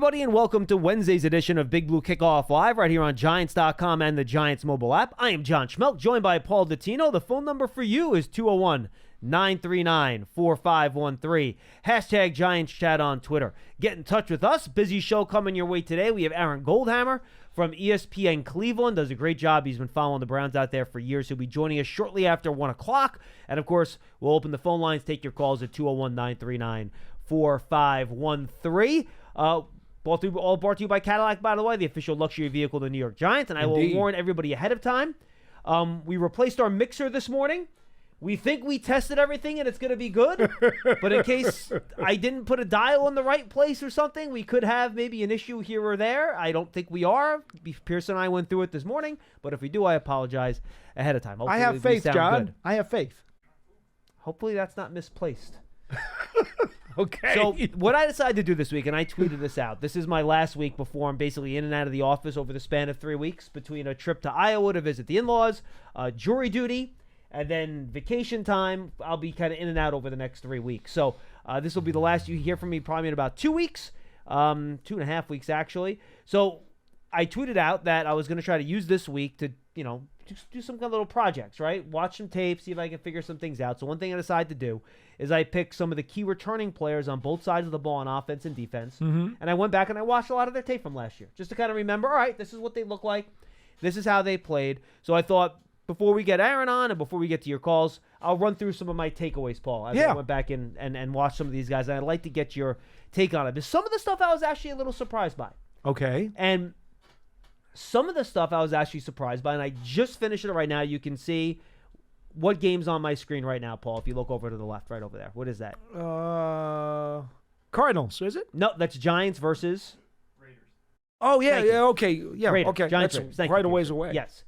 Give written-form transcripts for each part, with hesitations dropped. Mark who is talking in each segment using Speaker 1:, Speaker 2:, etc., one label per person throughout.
Speaker 1: everybody, and welcome to Wednesday's edition of Big Blue Kickoff Live right here on Giants.com and the Giants mobile app. I am John Schmeelk, joined by Paul Dottino. The phone number for you is 201-939-4513. Hashtag Giants Chat on Twitter. Get in touch with us. Busy show coming your way today. We have Aaron Goldhammer from ESPN Cleveland. Does a great job. He's been following the Browns out there for years. He'll be joining us shortly after 1 o'clock. And, of course, we'll open the phone lines. Take your calls at 201-939-4513. All brought to you by Cadillac, by the way, the official luxury vehicle of the New York Giants. And I will warn everybody ahead of time. We replaced our mixer this morning. We think we tested everything and it's going to be good. But in case I didn't put a dial in the right place or something, we could have maybe an issue here or there. I don't think we are. Pearson and I went through it this morning. But if we do, I apologize ahead of time.
Speaker 2: Hopefully I have faith, John.
Speaker 1: Good.
Speaker 2: I have faith.
Speaker 1: Hopefully that's not misplaced.
Speaker 2: Okay.
Speaker 1: So what I decided to do this week, and I tweeted this out, this is my last week before I'm basically in and out of the office over the span of 3 weeks between a trip to Iowa to visit the in-laws, jury duty, and then vacation time. I'll be kind of in and out over the next 3 weeks. So this will be the last you hear from me probably in about 2 weeks, 2.5 weeks actually. So I tweeted out that I was going to try to use this week to, just do some kind of little projects, right? Watch some tape, see if I can figure some things out. So one thing I decided to do is I picked some of the key returning players on both sides of the ball on offense and defense. And I went back and I watched a lot of their tape from last year just to kind of remember, all right, this is what they look like. This is how they played. So I thought before we get Aaron on and before we get to your calls, I'll run through some of my takeaways, Paul. I went back and watched some of these guys. And I'd like to get your take on it. Because some of the stuff I was actually a little surprised by.
Speaker 2: Okay.
Speaker 1: And some of the stuff I was actually surprised by, and I just finished it right now. You can see what game's on my screen right now, Paul, if you look over to the left, right over there. What is that?
Speaker 2: Cardinals, is it?
Speaker 1: No, that's Giants versus
Speaker 3: Raiders.
Speaker 2: Oh, yeah, okay. Yeah,
Speaker 1: Raiders.
Speaker 2: okay.
Speaker 1: Giants,
Speaker 2: that's
Speaker 1: Raiders. Thank
Speaker 2: right
Speaker 1: you,
Speaker 2: a ways away.
Speaker 1: Yes.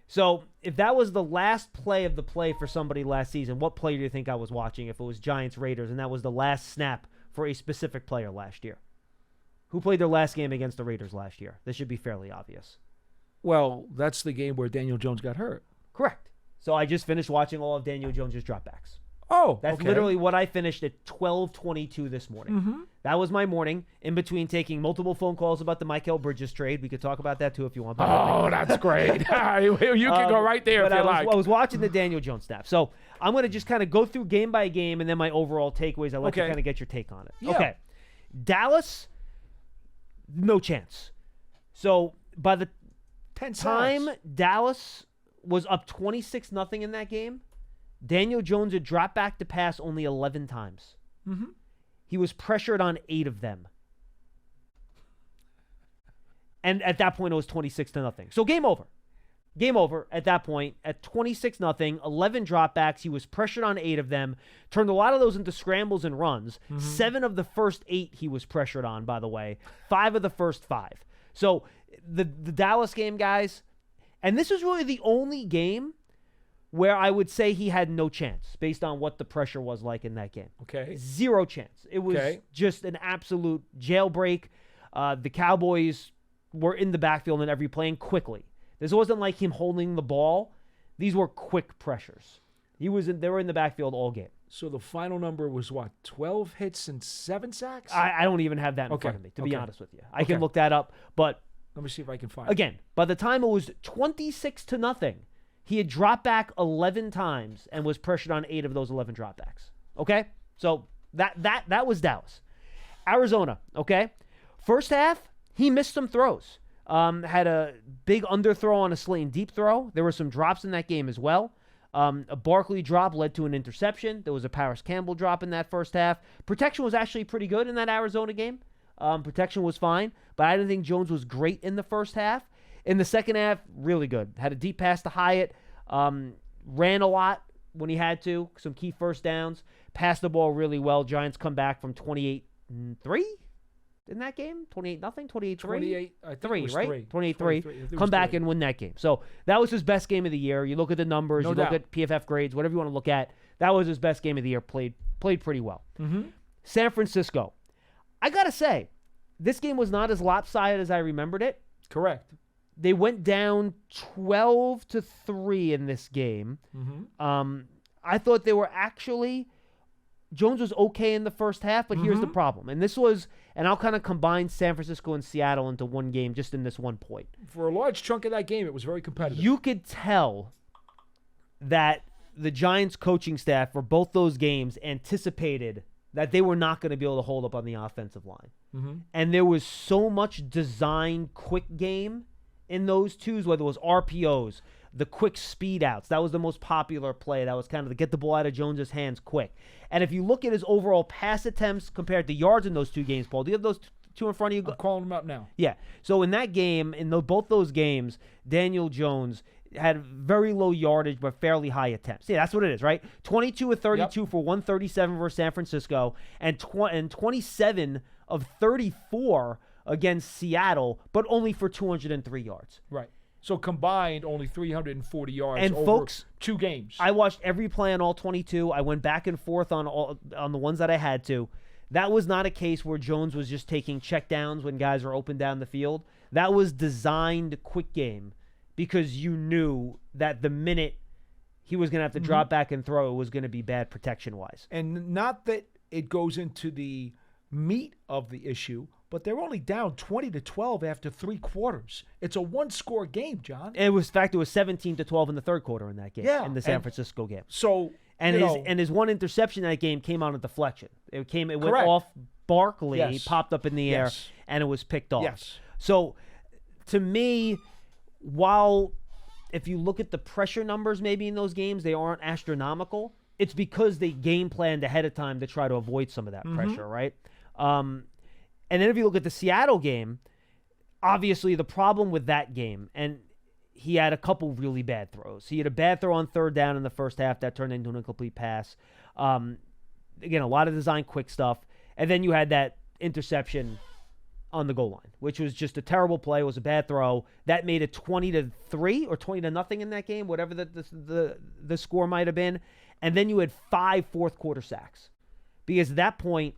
Speaker 1: So if that was the last play of the play for somebody last season, what play do you think I was watching if it was Giants, Raiders, and that was the last snap for a specific player last year? Who played their last game against the Raiders last year? This should be fairly obvious.
Speaker 2: Well, that's the game where Daniel Jones got hurt.
Speaker 1: Correct. So I just finished watching all of Daniel Jones' dropbacks.
Speaker 2: Oh,
Speaker 1: That's literally what I finished at 12:22 this morning. That was my morning, in between taking multiple phone calls about the Michael Bridges trade. We could talk about that, too, if you want.
Speaker 2: Oh, that's great. You can go right there if you like.
Speaker 1: I was watching the Daniel Jones snap. So I'm going to just kind of go through game by game and then my overall takeaways. I'd like to kind of get your take on it.
Speaker 2: Yeah.
Speaker 1: Okay. Dallas, no chance. So by the time Dallas was up 26-0 in that game, Daniel Jones had dropped back to pass only 11 times. He was pressured on 8 of them. And at that point, it was 26-0. So game over. Game over at that point. At 26-0, 11 dropbacks. He was pressured on 8 of them. Turned a lot of those into scrambles and runs. 7 of the first 8 he was pressured on, by the way. 5 of the first 5. So the Dallas game, guys, and this was really the only game where I would say he had no chance based on what the pressure was like in that game.
Speaker 2: Okay.
Speaker 1: 0 chance. It was just an absolute jailbreak. The Cowboys were in the backfield and every play and quickly. This wasn't like him holding the ball. These were quick pressures. They were in the backfield all game.
Speaker 2: So the final number was what, 12 hits and 7 sacks?
Speaker 1: I don't even have that in front of me, to be honest with you. I can look that up, but
Speaker 2: let me see if I can find it.
Speaker 1: Again, by the time it was 26-0, he had dropped back 11 times and was pressured on 8 of those 11 dropbacks. Okay? So that was Dallas. Arizona, okay? First half, he missed some throws. Had a big underthrow on a slant deep throw. There were some drops in that game as well. A Barkley drop led to an interception. There was a Paris Campbell drop in that first half. Protection was actually pretty good in that Arizona game. Protection was fine, but I didn't think Jones was great in the first half. In the second half, really good. Had a deep pass to Hyatt. Ran a lot when he had to. Some key first downs. Passed the ball really well. Giants come back from 28-3 in that game. 28-0, 28-3.
Speaker 2: 28, I think it was
Speaker 1: right?
Speaker 2: 3.
Speaker 1: 28-3. Come back and win that game. So that was his best game of the year. You look at the numbers.
Speaker 2: No
Speaker 1: you
Speaker 2: doubt.
Speaker 1: look at PFF grades, whatever you want to look at. That was his best game of the year. Played pretty well. San Francisco. I got to say, this game was not as lopsided as I remembered it.
Speaker 2: Correct.
Speaker 1: They went down 12-3 in this game. I thought they were actually Jones was okay in the first half, but here's the problem. And I'll kind of combine San Francisco and Seattle into one game just in this one point.
Speaker 2: For a large chunk of that game, it was very competitive.
Speaker 1: You could tell that the Giants coaching staff for both those games anticipated that they were not going to be able to hold up on the offensive line. And there was so much designed quick game in those twos, whether it was RPOs, the quick speed outs. That was the most popular play. That was kind of to get the ball out of Jones's hands quick. And if you look at his overall pass attempts compared to yards in those two games, Paul, do you have those two in front of you?
Speaker 2: I'm calling them out now.
Speaker 1: Yeah. So in that game, both those games, Daniel Jones had very low yardage but fairly high attempts. Yeah, that's what it is, right? 22 of 32 for 137 versus San Francisco, and 27 of 34 against Seattle, but only for 203 yards.
Speaker 2: Right. So combined, only 340 yards
Speaker 1: and
Speaker 2: over
Speaker 1: folks,
Speaker 2: 2 games.
Speaker 1: I watched every play on all 22. I went back and forth on the ones that I had to. That was not a case where Jones was just taking checkdowns when guys were open down the field. That was designed quick game because you knew that the minute he was going to have to drop back and throw, it was going to be bad protection-wise.
Speaker 2: And not that it goes into the meat of the issue, but they're only down 20-12 after 3 quarters. It's a one-score game, John.
Speaker 1: And it was 17-12 in the third quarter in that game, in the San Francisco game.
Speaker 2: So,
Speaker 1: his one interception in that game came on a deflection. It went off Barkley, popped up in the air, and it was picked off.
Speaker 2: Yes.
Speaker 1: So, to me, while if you look at the pressure numbers maybe in those games, they aren't astronomical, it's because they game planned ahead of time to try to avoid some of that pressure, right? And then if you look at the Seattle game, obviously the problem with that game, and he had a couple really bad throws. He had a bad throw on third down in the first half that turned into an incomplete pass. Again, a lot of design quick stuff. And then you had that interception on the goal line, which was just a terrible play. It was a bad throw. That made it 20-3 or 20-0 in that game, whatever the score might have been. And then you had 5 fourth-quarter sacks. Because at that point,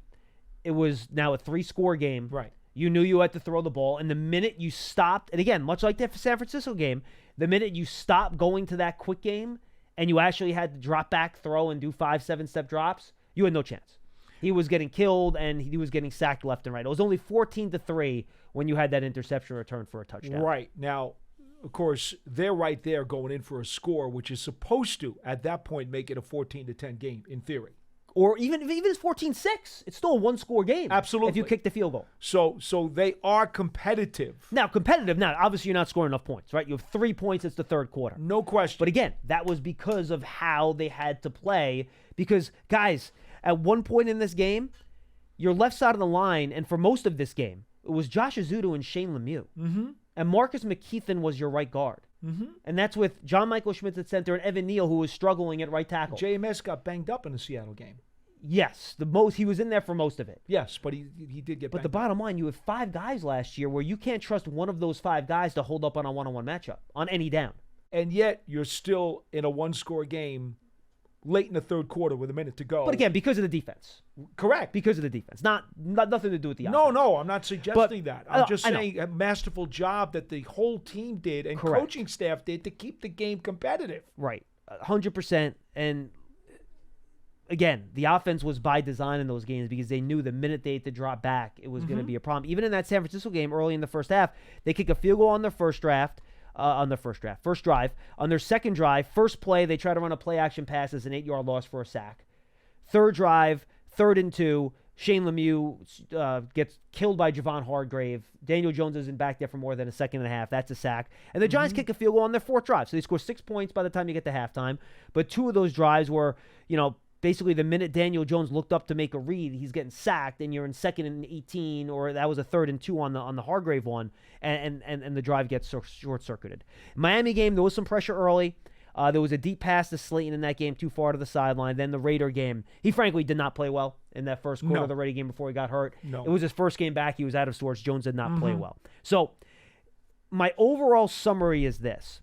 Speaker 1: it was now a 3-score game.
Speaker 2: Right.
Speaker 1: You knew you had to throw the ball. And the minute you stopped, and again, much like that San Francisco game, the minute you stopped going to that quick game and you actually had to drop back, throw, and do 5-7-step drops, you had no chance. He was getting killed, and he was getting sacked left and right. It was only 14-3 when you had that interception return for a touchdown.
Speaker 2: Right. Now, of course, they're right there going in for a score, which is supposed to, at that point, make it a 14-10 game, in theory.
Speaker 1: Or even if it's 14-6, it's still a one-score game.
Speaker 2: Absolutely.
Speaker 1: If you kick the field goal.
Speaker 2: So they are competitive.
Speaker 1: Now, obviously you're not scoring enough points, right? You have 3 points. It's the third quarter.
Speaker 2: No question.
Speaker 1: But again, that was because of how they had to play. Because, guys, at one point in this game, your left side of the line, and for most of this game, it was Josh Azudu and Shane Lemieux. And Marcus McKeithen was your right guard. And that's with John Michael Schmitz at center and Evan Neal, who was struggling at right tackle.
Speaker 2: JMS got banged up in the Seattle game.
Speaker 1: Yes, he was in there for most of it.
Speaker 2: Yes, but he did get.
Speaker 1: But the bottom line, you have 5 guys last year where you can't trust one of those 5 guys to hold up on a one-on-one matchup on any down.
Speaker 2: And yet you're still in a one-score game late in the third quarter with a minute to go.
Speaker 1: But again, because of the defense.
Speaker 2: Correct.
Speaker 1: Because of the defense. Not nothing to do with the offense.
Speaker 2: No, I'm not suggesting that. I'm just saying a masterful job that the whole team did and coaching staff did to keep the game competitive.
Speaker 1: Right. 100%. And again, the offense was by design in those games because they knew the minute they had to drop back, it was going to be a problem. Even in that San Francisco game early in the first half, they kick a field goal on their first drive. On their second drive, first play, they try to run a play-action pass as an 8-yard loss for a sack. Third drive, 3rd and 2, Shane Lemieux gets killed by Javon Hargrave. Daniel Jones isn't back there for more than a second and a half. That's a sack. And the Giants kick a field goal on their 4th drive. So they score 6 points by the time you get to halftime. But 2 of those drives were, basically the minute Daniel Jones looked up to make a read, he's getting sacked, and you're in 2nd and 18, or that was a 3rd and 2 on the Hargrave one, and the drive gets short-circuited. Miami game, there was some pressure early. There was a deep pass to Slayton in that game, too far to the sideline. Then the Raider game, he frankly did not play well in that first quarter of the Raider game before he got hurt.
Speaker 2: No.
Speaker 1: It was his first game back. He was out of sorts. Jones did not play well. So my overall summary is this.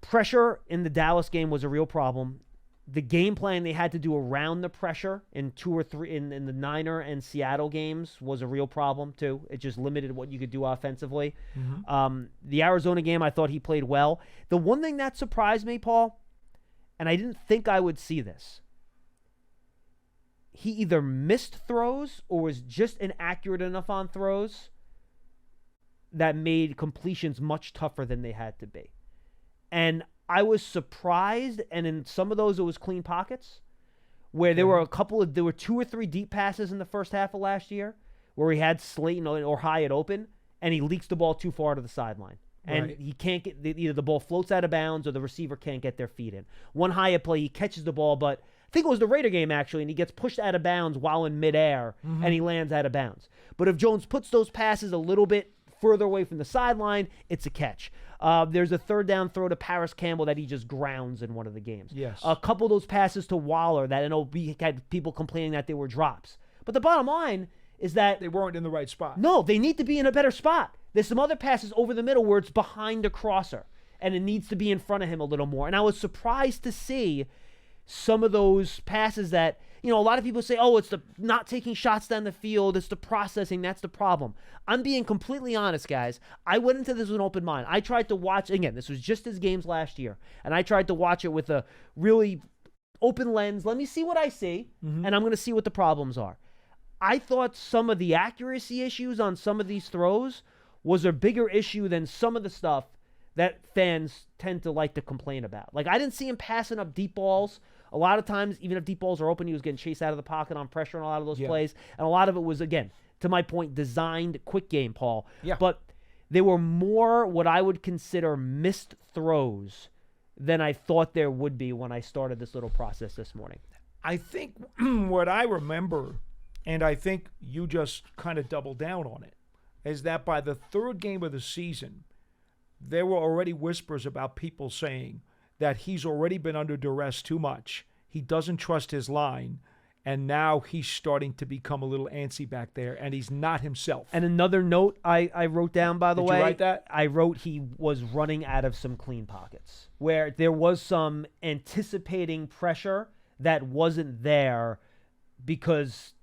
Speaker 1: Pressure in the Dallas game was a real problem. The game plan they had to do around the pressure in 2 or 3 in the Niner and Seattle games was a real problem too. It just limited what you could do offensively. The Arizona game, I thought he played well. The one thing that surprised me, Paul, and I didn't think I would see this, he either missed throws or was just inaccurate enough on throws that made completions much tougher than they had to be. And I was surprised, and in some of those it was clean pockets, where there were there were 2 or 3 deep passes in the first half of last year where he had Slayton or Hyatt open, and he leaks the ball too far to the sideline. And he can't get, either the ball floats out of bounds or the receiver can't get their feet in. One Hyatt play, he catches the ball, but I think it was the Raider game actually, and he gets pushed out of bounds while in midair, and he lands out of bounds. But if Jones puts those passes a little bit further away from the sideline, it's a catch. There's a third down throw to Paris Campbell that he just grounds in one of the games.
Speaker 2: Yes.
Speaker 1: A couple of those passes to Waller that I know we had people complaining that they were drops. But the bottom line is that
Speaker 2: they weren't in the right spot.
Speaker 1: No, they need to be in a better spot. There's some other passes over the middle where it's behind a crosser, and it needs to be in front of him a little more. And I was surprised to see some of those passes that, a lot of people say, oh, it's the not taking shots down the field, it's the processing, that's the problem. I'm being completely honest, guys. I went into this with an open mind. I tried to watch, again, this was just his games last year, and I tried to watch it with a really open lens. Let me see what I see, and I'm going to see what the problems are. I thought some of the accuracy issues on some of these throws was a bigger issue than some of the stuff that fans tend to like to complain about. Like, I didn't see him passing up deep balls. A lot of times, even if deep balls are open, he was getting chased out of the pocket on pressure on a lot of those plays. And a lot of it was, again, to my point, designed quick game, Paul.
Speaker 2: Yeah.
Speaker 1: But they were more what I would consider missed throws than I thought there would be when I started this little process this morning.
Speaker 2: I think what I remember, and I think you just kind of doubled down on it, is that by the third game of the season, there were already whispers about people saying that he's already been under duress too much. He doesn't trust his line, and now he's starting to become a little antsy back there, and he's not himself.
Speaker 1: And another note I wrote down, by the way.
Speaker 2: Did you write that?
Speaker 1: I wrote he was running out of some clean pockets, where there was some anticipating pressure that wasn't there because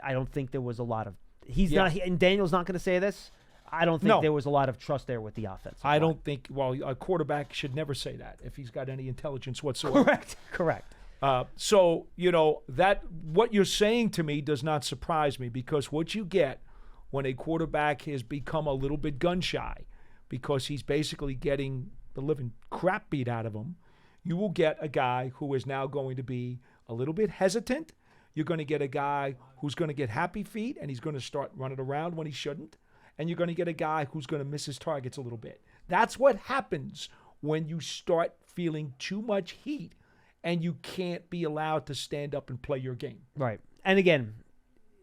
Speaker 1: I don't think there was a lot of and Daniel's not going to say this. I don't think there was a lot of trust there with the offense.
Speaker 2: I don't think, a quarterback should never say that if he's got any intelligence whatsoever.
Speaker 1: Correct.
Speaker 2: So, that what you're saying to me does not surprise me, because what you get when a quarterback has become a little bit gun shy because he's basically getting the living crap beat out of him, you will get a guy who is now going to be a little bit hesitant. You're going to get a guy who's going to get happy feet, and he's going to start running around when he shouldn't. And you're going to get a guy who's going to miss his targets a little bit. That's what happens when you start feeling too much heat and you can't be allowed to stand up and play your game.
Speaker 1: Right. And again,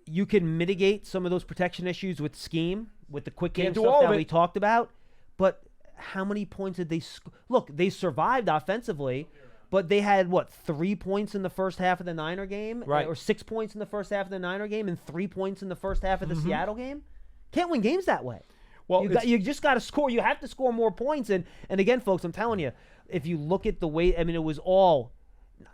Speaker 1: you can mitigate some of those protection issues with scheme, with the quick game stuff that we talked about. But how many points did they score? Look, they survived offensively, but they had, 3 points in the first half of the Niner game?
Speaker 2: Right.
Speaker 1: Or 6 points in the first half of the Niner game and 3 points in the first half of the Seattle game? Can't win games that way. Well, you just got to score. You have to score more points. And again, folks, I'm telling you, if you look at the way, it was all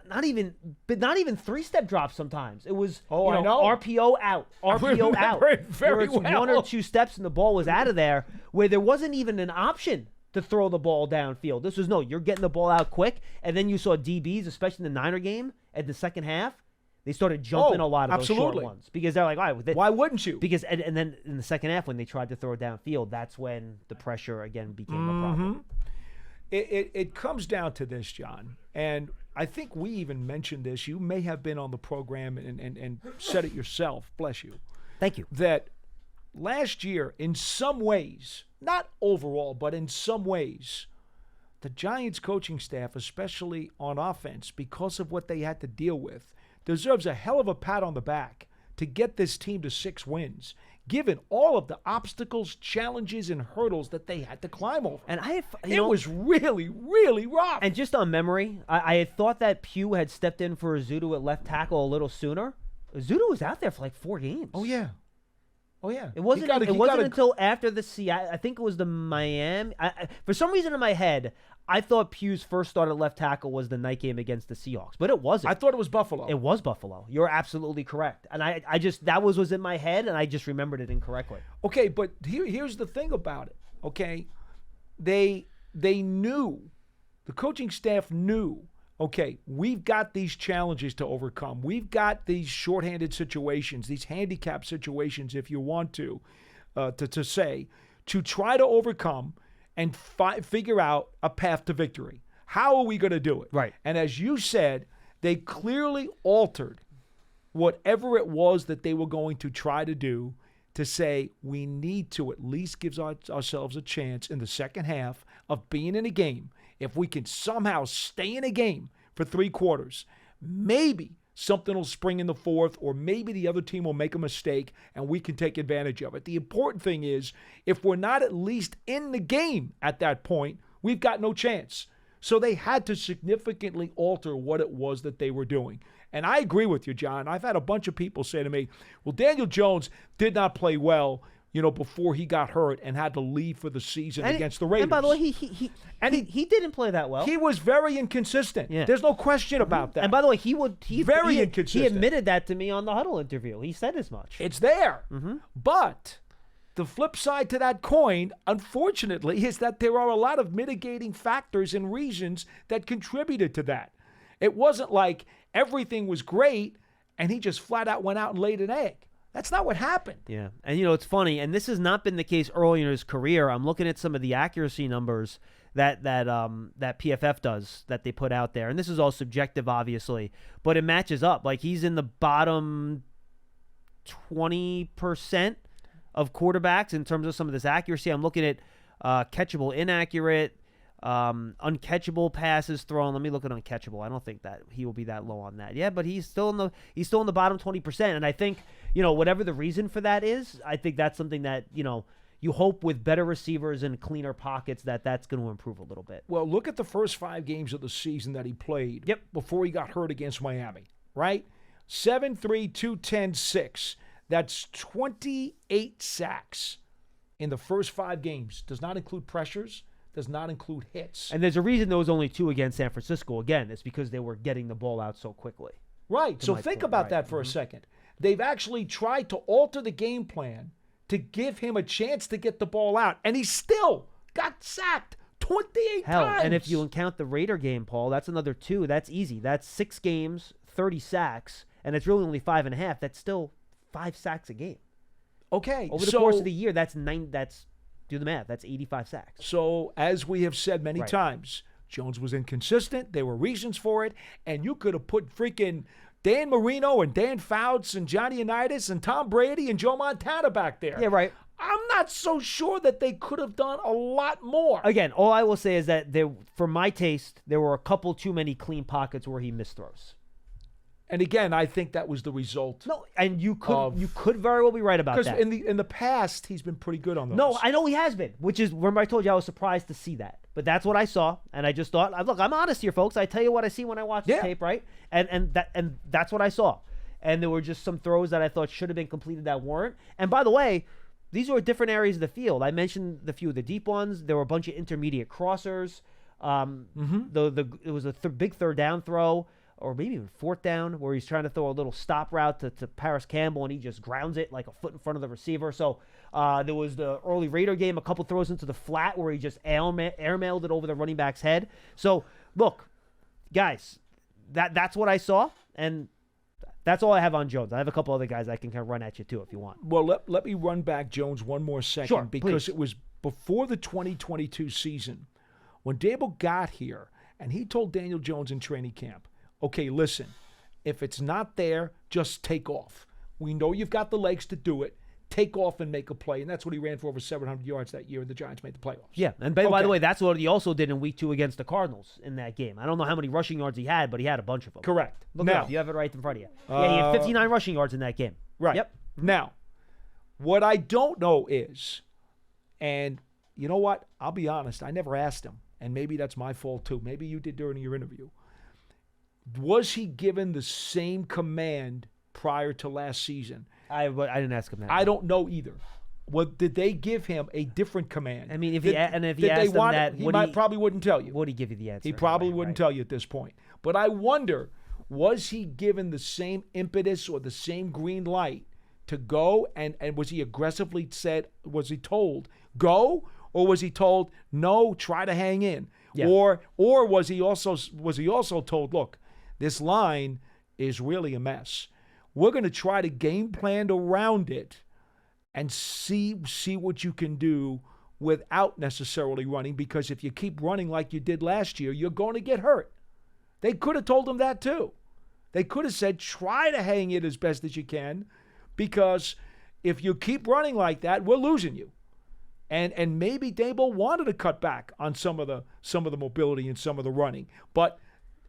Speaker 1: not even 3-step drops sometimes. It was
Speaker 2: I know.
Speaker 1: RPO out, RPO out.
Speaker 2: Very
Speaker 1: it's
Speaker 2: well.
Speaker 1: 1 or 2 steps and the ball was out of there, where there wasn't even an option to throw the ball downfield. This was you're getting the ball out quick, and then you saw DBs, especially in the Niner game, at the second half. They started jumping a lot of those short ones because they're like, all right,
Speaker 2: why wouldn't you?
Speaker 1: Because and then in the second half when they tried to throw it downfield, that's when the pressure again became a problem.
Speaker 2: It comes down to this, John, and I think we even mentioned this. You may have been on the program and said it yourself. Bless you.
Speaker 1: Thank you.
Speaker 2: That last year, in some ways, not overall, but in some ways, the Giants coaching staff, especially on offense, because of what they had to deal with, deserves a hell of a pat on the back to get this team to 6 wins, given all of the obstacles, challenges, and hurdles that they had to climb over.
Speaker 1: And
Speaker 2: it was really, really rough.
Speaker 1: And just on memory, I had thought that Pugh had stepped in for Azudu at left tackle a little sooner. Azudu was out there for 4 games.
Speaker 2: Oh yeah.
Speaker 1: It wasn't until after the Seattle. I think it was the Miami. For some reason in my head, I thought Pugh's first start at left tackle was the night game against the Seahawks, but it wasn't.
Speaker 2: I thought it was Buffalo.
Speaker 1: It was Buffalo. You're absolutely correct. And I just, that was in my head, and I just remembered it incorrectly.
Speaker 2: Okay, but here's the thing about it, okay? They knew, the coaching staff knew okay, we've got these challenges to overcome. We've got these shorthanded situations, these handicap situations, if you want to say, to try to overcome and figure out a path to victory. How are we going to do it?
Speaker 1: Right.
Speaker 2: And as you said, they clearly altered whatever it was that they were going to try to do to say we need to at least give ourselves a chance in the second half of being in a game. If we can somehow stay in a game for 3 quarters, maybe something will spring in the fourth, or maybe the other team will make a mistake and we can take advantage of it. The important thing is, if we're not at least in the game at that point, we've got no chance. So they had to significantly alter what it was that they were doing. And I agree with you, John. I've had a bunch of people say to me, well, Daniel Jones did not play well, before he got hurt and had to leave for the season against the Raiders.
Speaker 1: And by the way, he didn't play that well.
Speaker 2: He was very inconsistent.
Speaker 1: Yeah.
Speaker 2: There's no question about that.
Speaker 1: And by the way, he
Speaker 2: inconsistent.
Speaker 1: He admitted that to me on the Huddle interview. He said as much.
Speaker 2: It's there. But the flip side to that coin, unfortunately, is that there are a lot of mitigating factors and reasons that contributed to that. It wasn't like everything was great and he just flat out went out and laid an egg. That's not what happened.
Speaker 1: Yeah. And, it's funny, and this has not been the case early in his career. I'm looking at some of the accuracy numbers that PFF does, that they put out there. And this is all subjective, obviously, but it matches up. Like, he's in the bottom 20% of quarterbacks in terms of some of this accuracy. I'm looking at catchable, inaccurate, uncatchable passes thrown. Let me look at uncatchable. I don't think that he will be that low on that. Yeah, but he's still in the bottom 20%. And I think, whatever the reason for that is, I think that's something that, you hope with better receivers and cleaner pockets that's going to improve a little bit.
Speaker 2: Well, look at the first 5 games of the season that he played.
Speaker 1: Yep.
Speaker 2: Before he got hurt against Miami, right? 7-3, 210, 6. That's 28 sacks in the first 5 games. Does not include pressures. Does not include hits.
Speaker 1: And there's a reason there was only 2 against San Francisco. Again, it's because they were getting the ball out so quickly.
Speaker 2: Right. So think about that for a second. They've actually tried to alter the game plan to give him a chance to get the ball out. And he still got sacked 28 times.
Speaker 1: And if you count the Raider game, Paul, that's another 2. That's easy. That's 6 games, 30 sacks, and it's really only 5.5. That's still 5 sacks a game.
Speaker 2: Okay.
Speaker 1: Over the course of the year, that's 9. Do the math. That's 85 sacks.
Speaker 2: So, as we have said many times, Jones was inconsistent. There were reasons for it. And you could have put freaking Dan Marino and Dan Fouts and Johnny Unitas and Tom Brady and Joe Montana back there.
Speaker 1: Yeah, right.
Speaker 2: I'm not so sure that they could have done a lot more.
Speaker 1: Again, all I will say is that for my taste, there were a couple too many clean pockets where he missed throws.
Speaker 2: And again, I think that was the result.
Speaker 1: No, and you could very well be right about that.
Speaker 2: Because in the past, he's been pretty good on those.
Speaker 1: No, I know he has been, which is, remember I told you I was surprised to see that. But that's what I saw, and I just thought, look, I'm honest here, folks. I tell you what I see when I watch the tape, right? And that's what I saw. And there were just some throws that I thought should have been completed that weren't. And by the way, these were different areas of the field. I mentioned the few of the deep ones. There were a bunch of intermediate crossers. It was a big third down throw, or maybe even fourth down, where he's trying to throw a little stop route to Paris Campbell, and he just grounds it like a foot in front of the receiver. So there was the early Raider game, a couple throws into the flat where he just airmailed it over the running back's head. So, look, guys, that's what I saw, and that's all I have on Jones. I have a couple other guys I can kind of run at you, too, if you want.
Speaker 2: Well, let me run back Jones one more second.
Speaker 1: Sure,
Speaker 2: because
Speaker 1: please.
Speaker 2: It was before the 2022 season when Dable got here, and he told Daniel Jones in training camp, okay, listen, if it's not there, just take off. We know you've got the legs to do it. Take off and make a play. And that's what he ran for over 700 yards that year, and the Giants made the playoffs.
Speaker 1: Yeah, and by the way, that's what he also did in Week 2 against the Cardinals in that game. I don't know how many rushing yards he had, but he had a bunch of them.
Speaker 2: Correct.
Speaker 1: Look it up. You have it right in front of you. Yeah, he had 59 rushing yards in that game.
Speaker 2: Right.
Speaker 1: Yep.
Speaker 2: Now, what I don't know is, and you know what? I'll be honest, I never asked him, and maybe that's my fault too. Maybe you did during your interview. Was he given the same command prior to last season?
Speaker 1: I didn't ask him that.
Speaker 2: I don't know either. Did they give him a different command?
Speaker 1: I mean, if he asked him that,
Speaker 2: he probably wouldn't tell you.
Speaker 1: Would he give you the answer?
Speaker 2: He probably wouldn't tell you at this point. But I wonder, was he given the same impetus or the same green light to go? And was he aggressively was he told, go? Or was he told, no, try to hang in?
Speaker 1: Yeah.
Speaker 2: Or was he also told, look, this line is really a mess. We're going to try to game plan around it and see what you can do without necessarily running, because if you keep running like you did last year, you're going to get hurt. They could have told him that too. They could have said, try to hang it as best as you can, because if you keep running like that, we're losing you. And maybe Dable wanted to cut back on some of the mobility and some of the running, but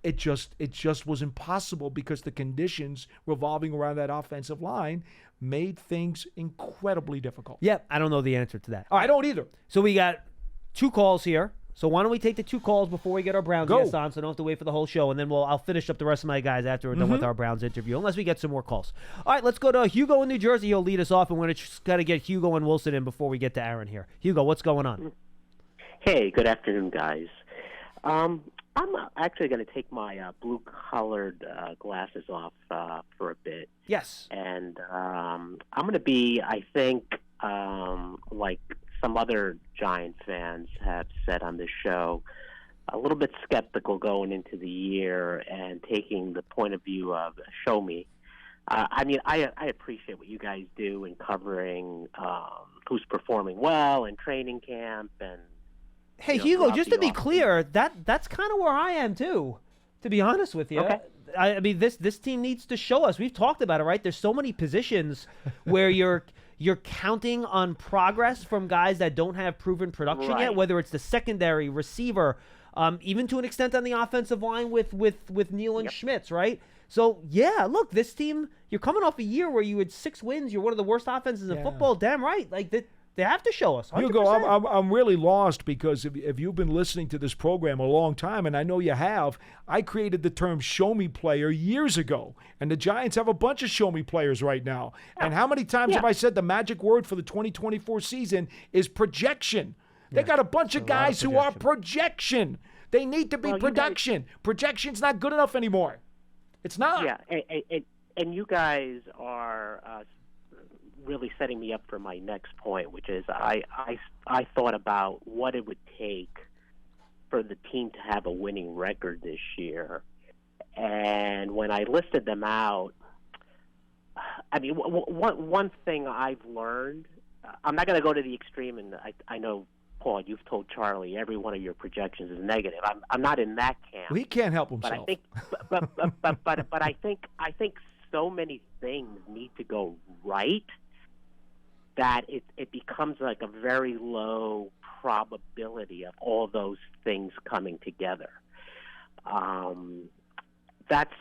Speaker 2: it just was impossible because the conditions revolving around that offensive line made things incredibly difficult.
Speaker 1: Yeah, I don't know the answer to that.
Speaker 2: I don't either.
Speaker 1: So we got 2 calls here. So why don't we take the 2 calls before we get our Browns guests on, so I don't have to wait for the whole show, and then I'll finish up the rest of my guys after we're done with our Browns interview, unless we get some more calls. All right, let's go to Hugo in New Jersey. He'll lead us off, and we're going to got to get Hugo and Wilson in before we get to Aaron here. Hugo, what's going on?
Speaker 3: Hey, good afternoon, guys. I'm actually going to take my blue-colored glasses off for a bit.
Speaker 1: Yes.
Speaker 3: And I'm going to be, I think, like some other Giants fans have said on this show, a little bit skeptical going into the year and taking the point of view of show me. I mean, I appreciate what you guys do in covering who's performing well in training camp and.
Speaker 1: Hey, Hugo, just to be clear, that's kind of where I am too, to be honest with you.
Speaker 3: Okay.
Speaker 1: I mean, this team needs to show us. We've talked about it, right? There's so many positions where you're counting on progress from guys that don't have proven production yet, whether it's the secondary, receiver, even to an extent on the offensive line with Neal and Schmitz, right? So, yeah, look, this team, you're coming off a year where you had 6 wins. You're one of the worst offenses in football. Damn right. Like, they have to show us. 100%.
Speaker 2: Hugo, I'm really lost because if you've been listening to this program a long time, and I know you have, I created the term show me player years ago. And the Giants have a bunch of show me players right now. And how many times have I said the magic word for the 2024 season is projection? They got a bunch of guys who are projection. They need to be production. Projection's not good enough anymore. It's not.
Speaker 3: Yeah, and you guys are really setting me up for my next point, which is I thought about what it would take for the team to have a winning record this year. And when I listed them out, I mean, one thing I've learned, I'm not going to go to the extreme, and I know, Paul, you've told Charlie every one of your projections is negative. I'm not in that camp.
Speaker 2: Well, he can't help himself.
Speaker 3: But I think, but I think so many things need to go right that it becomes like a very low probability of all those things coming together. That's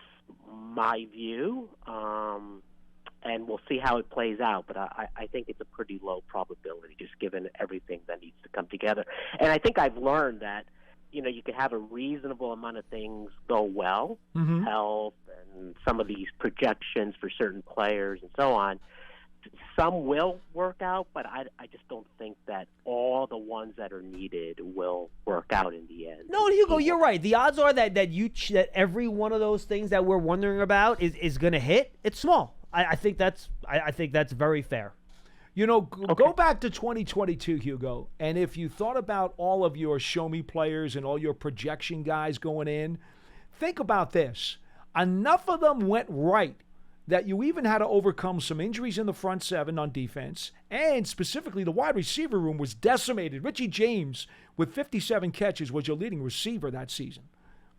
Speaker 3: my view, and we'll see how it plays out. But I think it's a pretty low probability, just given everything that needs to come together. And I think I've learned that, you know, you can have a reasonable amount of things go well, health and some of these projections for certain players and so on. Some will work out, but I just don't think that all the ones that are needed will work out in the end.
Speaker 1: No, Hugo, you're right. The odds are that every one of those things that we're wondering about is going to hit. It's small. I think that's very fair.
Speaker 2: You know, go back to 2022, Hugo, and if you thought about all of your show-me players and all your projection guys going in, think about this. Enough of them went right that you even had to overcome some injuries in the front 7 on defense, and specifically the wide receiver room was decimated. Richie James, with 57 catches, was your leading receiver that season.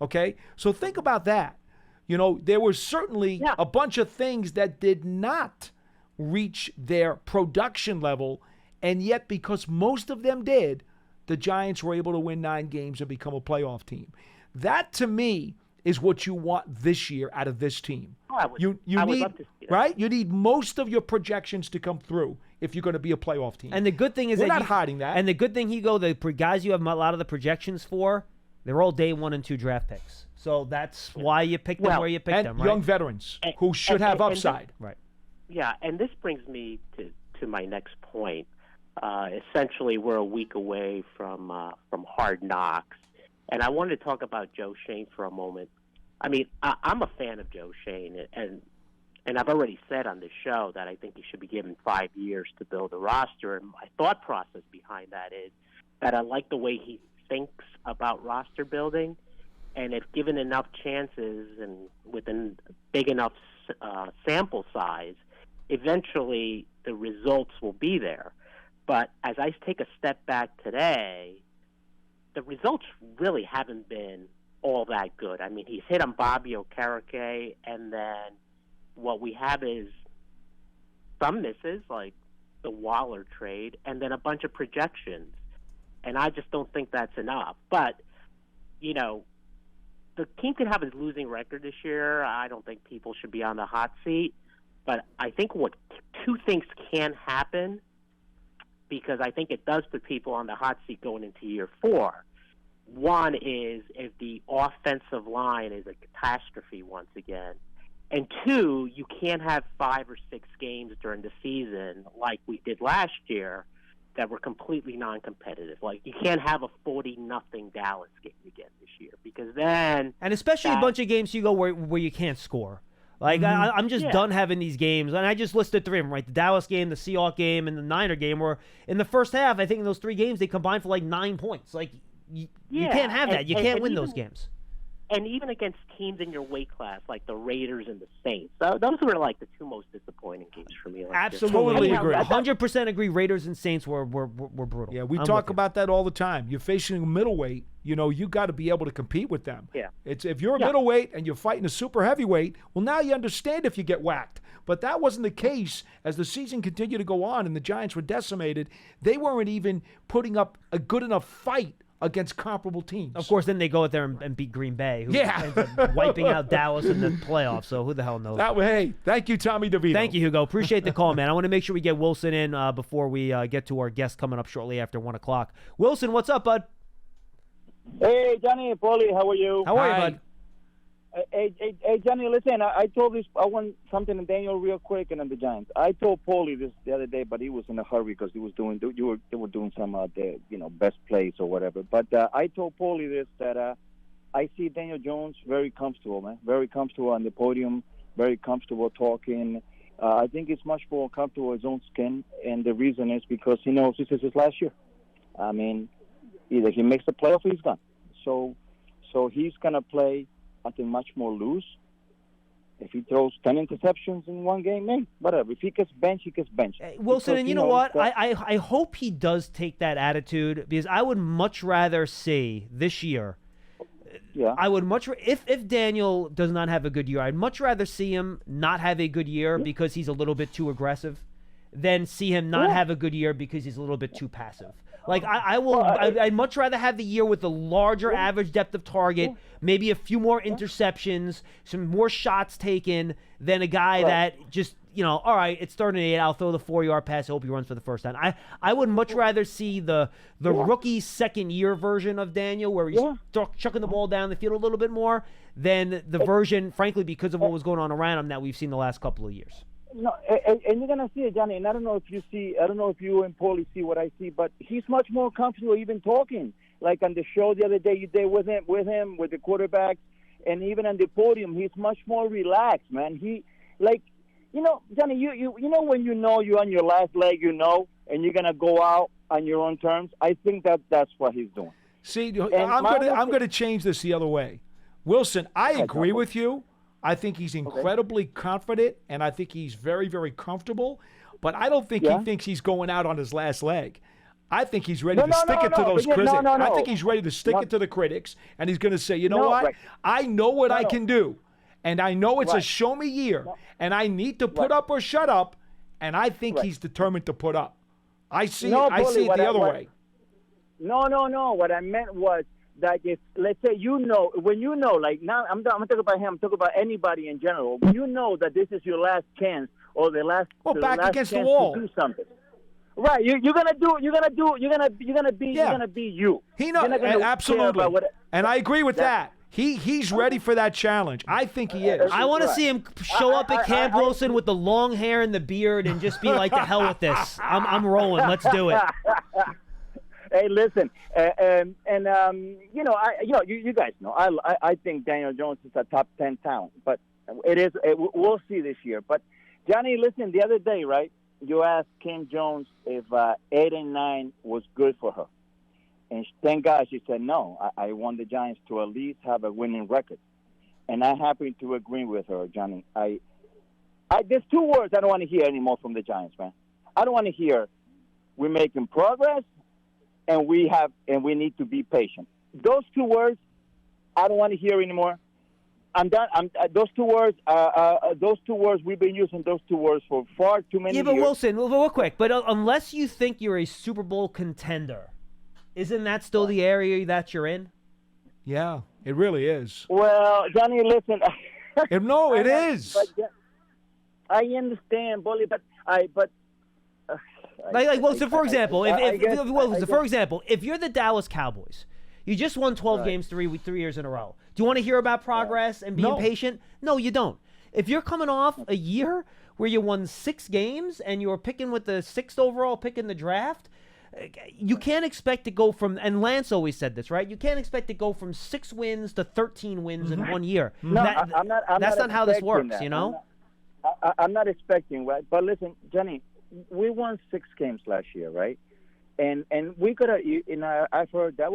Speaker 2: Okay? So think about that. You know, there were certainly a bunch of things that did not reach their production level, and yet because most of them did, the Giants were able to win 9 games and become a playoff team. That, to me, is what you want this year out of this team.
Speaker 3: I would love to see that.
Speaker 2: Right? You need most of your projections to come through if you're going to be a playoff team.
Speaker 1: And the good thing is
Speaker 2: we're not hiding that.
Speaker 1: And the good thing, Hugo, the guys you have a lot of the projections for, they're all day 1 and 2 draft picks. So that's why you picked them where you picked them, right?
Speaker 2: Young veterans who should have upside.
Speaker 1: Right.
Speaker 3: Yeah, and this brings me to my next point. Essentially, we're a week away from Hard Knocks, and I wanted to talk about Joe Shane for a moment. I mean, I'm a fan of Joe Shane, and I've already said on this show that I think he should be given 5 years to build a roster. And my thought process behind that is that I like the way he thinks about roster building, and if given enough chances and within a big enough sample size, eventually the results will be there. But as I take a step back today, the results really haven't been all that good. I mean, he's hit on Bobby Okereke, and then what we have is some misses, like the Waller trade, and then a bunch of projections. And I just don't think that's enough. But, you know, the team could have a losing record this year. I don't think people should be on the hot seat. But I think two things can happen, because I think it does put people on the hot seat going into year 4. One is if the offensive line is a catastrophe once again. And 2, you can't have 5 or 6 games during the season like we did last year that were completely non-competitive. Like, you can't have a 40-0 Dallas game again this year, because then...
Speaker 1: And especially a bunch of games you go where you can't score. Like, I'm just done having these games. And I just listed 3 of them, right? The Dallas game, the Seahawks game, and the Niner game, where in the first half, I think in those 3 games, they combined for like 9 points. Like, you can't have that. You can't win those games.
Speaker 3: And even against teams in your weight class, like the Raiders and the Saints. Those were like the 2 most disappointing games for me.
Speaker 1: Absolutely agree. 100% agree. Raiders and Saints were brutal.
Speaker 2: Yeah, we talk about that all the time. You're facing a middleweight. You know, you got to be able to compete with them.
Speaker 3: Yeah.
Speaker 2: If you're a middleweight and you're fighting a super heavyweight, well, now you understand if you get whacked. But that wasn't the case as the season continued to go on and the Giants were decimated. They weren't even putting up a good enough fight against comparable teams.
Speaker 1: Of course, then they go out there and beat Green Bay, who ends up wiping out Dallas in the playoffs, so who the hell knows?
Speaker 2: Hey, thank you, Tommy DeVito.
Speaker 1: Thank you, Hugo. Appreciate the call, man. I want to make sure we get Wilson in before we get to our guest coming up shortly after 1 o'clock. Wilson, what's up, bud?
Speaker 4: Hey, Johnny and Paulie, how are you?
Speaker 1: How are you, bud?
Speaker 4: Hey, Johnny, listen, I want something to Daniel real quick and then the Giants. I told Paulie this the other day, but he was in a hurry because they were doing some best plays or whatever. But I told Paulie this, that I see Daniel Jones very comfortable, man, very comfortable on the podium, very comfortable talking. I think he's much more comfortable in his own skin, and the reason is because he knows this is his last year. I mean, either he makes the playoff or he's gone. So he's gonna play, I think, much more loose. If he throws 10 interceptions in one game, man, whatever. If he gets benched, he gets benched.
Speaker 1: Wilson,
Speaker 4: because,
Speaker 1: and you know what? I hope he does take that attitude, because I would much rather see this year.
Speaker 4: Yeah.
Speaker 1: I would if Daniel does not have a good year, I'd much rather see him not have a good year because he's a little bit too aggressive than see him not have a good year because he's a little bit too passive. Like, I'd much rather have the year with a larger average depth of target, maybe a few more interceptions, some more shots taken, than a guy that just, all right, it's 3rd and 8, I'll throw the 4-yard pass, I hope he runs for the first time. I would much rather see the rookie second-year version of Daniel, where he's chucking the ball down the field a little bit more, than the version, frankly, because of what was going on around him, that we've seen the last couple of years.
Speaker 4: No, and you're gonna see it, Johnny. And I don't know if you and Paulie see what I see, but he's much more comfortable even talking. Like on the show the other day, you did with him with the quarterbacks, and even on the podium, he's much more relaxed, man. He, like, Johnny, you know when you're on your last leg, and you're gonna go out on your own terms. I think that's what he's doing.
Speaker 2: See, I'm gonna change this the other way, Wilson. I agree with you. I think he's incredibly confident, and I think he's very, very comfortable. But I don't think he thinks he's going out on his last leg. I think he's ready to stick it to those critics. I think he's ready to stick it to the critics, and he's going to say, you know what? Right. I know what I can do, and I know it's a show-me year, and I need to put up or shut up, and I think he's determined to put up. I see it the other way.
Speaker 4: No. What I meant was, that if, let's say, when like now, I'm talking about him, I'm talking about anybody in general. When you know that this is your last chance or the last
Speaker 2: against
Speaker 4: chance
Speaker 2: the wall
Speaker 4: to do something, right? You're gonna be you.
Speaker 2: He knows, absolutely, and I agree with that. He's ready for that challenge. I think he is.
Speaker 1: I want to see him show up at Camp Wilson with the long hair and the beard and just be like, "The hell with this! I'm rolling. Let's do it."
Speaker 4: Hey, listen, you guys know I think Daniel Jones is a top 10 talent, but we'll see this year. But Johnny, listen, the other day, right? You asked Kim Jones if 8 and 9 was good for her, And thank God she said no. I want the Giants to at least have a winning record. And I happen to agree with her, Johnny. There's two words I don't want to hear anymore from the Giants, man. I don't want to hear we're making progress and we need to be patient. Those two words I don't want to hear anymore. I'm done. Those two words we've been using those two words for far too many years.
Speaker 1: Yeah, but Wilson, real quick. But unless you think you're a Super Bowl contender, isn't that still the area that you're in?
Speaker 2: Yeah, it really is.
Speaker 4: Well, Johnny, listen.
Speaker 2: No, it is.
Speaker 4: I understand, Bully, but
Speaker 1: Wilson, for example, if you're the Dallas Cowboys, you just won 12 games 3 years in a row. Do you want to hear about progress and being patient? No, you don't. If you're coming off a year where you won 6 games and you were picking with the 6th overall pick in the draft, you can't expect to go from, and Lance always said this, right? You can't expect to go from 6 wins to 13 wins in 1 year.
Speaker 4: No,
Speaker 1: that's not how this works,
Speaker 4: that.
Speaker 1: you know?
Speaker 4: I'm not expecting, right? But listen, Johnny, we won 6 games last year, right? And we could have, I've heard that,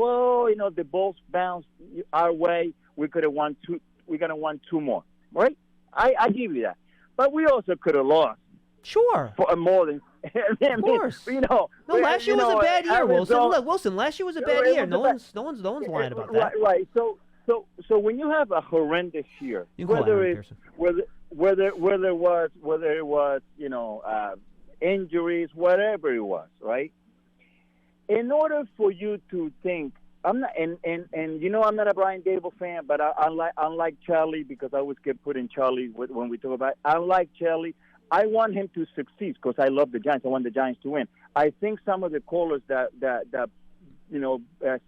Speaker 4: the balls bounced our way. We could have won 2. We're going to won 2 more, right? I give you that. But we also could have lost.
Speaker 1: Sure.
Speaker 4: For more than,
Speaker 1: of course.
Speaker 4: No,
Speaker 1: last year was a bad year, Wilson. Look, Wilson, last year was a bad year. No one's lying about that.
Speaker 4: Right. So when you have a horrendous year, whether it was injuries, whatever it was, right? In order for you to think, I'm not, and I'm not a Brian Dable fan, but unlike Charlie, because I always get put in Charlie when we talk about it, unlike Charlie, I want him to succeed because I love the Giants. I want the Giants to win. I think some of the callers that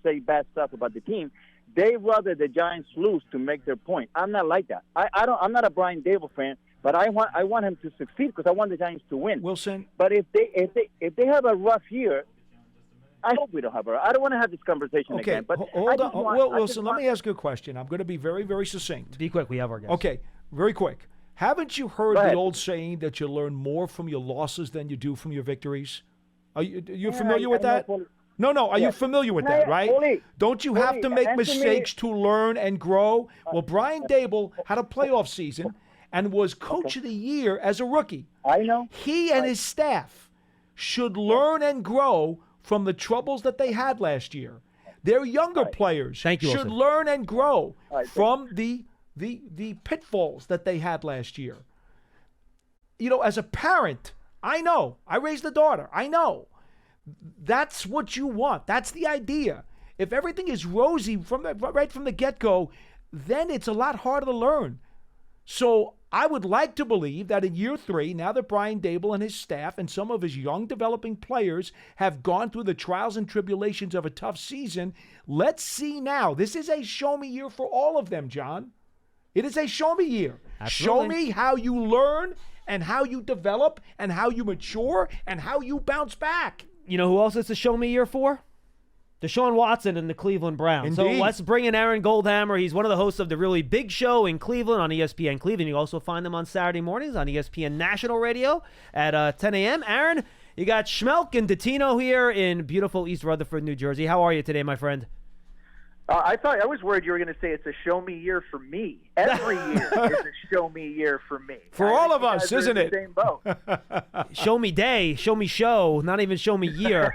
Speaker 4: say bad stuff about the team, they rather the Giants lose to make their point. I'm not like that. I'm not a Brian Dable fan, but I want him to succeed because I want the Giants to win.
Speaker 2: Wilson,
Speaker 4: but if they have a rough year, I hope we don't have I don't want to have this conversation again. But
Speaker 2: hold on. Wilson, let me ask you a question. I'm going to be very, very succinct.
Speaker 1: Be quick. We have our guest.
Speaker 2: Okay, very quick. Haven't you heard the old saying that you learn more from your losses than you do from your victories? Are you familiar with that? No. Are you familiar with that, right? Don't you have to make mistakes to learn and grow? Well, Brian Dable had a playoff season and was coach of the year as a rookie.
Speaker 4: I know.
Speaker 2: He and his staff should learn and grow from the troubles that they had last year. Their younger players should learn and grow from the pitfalls that they had last year. As a parent, I know. I raised a daughter. I know. That's what you want. That's the idea. If everything is rosy right from the get-go, then it's a lot harder to learn. So I would like to believe that in year 3, now that Brian Dable and his staff and some of his young developing players have gone through the trials and tribulations of a tough season, let's see now. This is a show-me year for all of them, John. It is a show-me year.
Speaker 1: Absolutely.
Speaker 2: Show me how you learn and how you develop and how you mature and how you bounce back.
Speaker 1: You know who else it's a show-me year for? Deshaun Watson and the Cleveland Browns.
Speaker 2: Indeed.
Speaker 1: So let's bring in Aaron Goldhammer. He's one of the hosts of the really big show in Cleveland on ESPN Cleveland. You also find them on Saturday mornings on ESPN National Radio at 10 a.m. Aaron, you got Schmeelk and Dottino here in beautiful East Rutherford, New Jersey. How are you today, my friend?
Speaker 5: I was worried you were going to say it's a show me year for me. Every year is a show me year for me.
Speaker 2: For all of us, isn't it?
Speaker 5: Same boat.
Speaker 1: Show me day, show me show, not even show me year.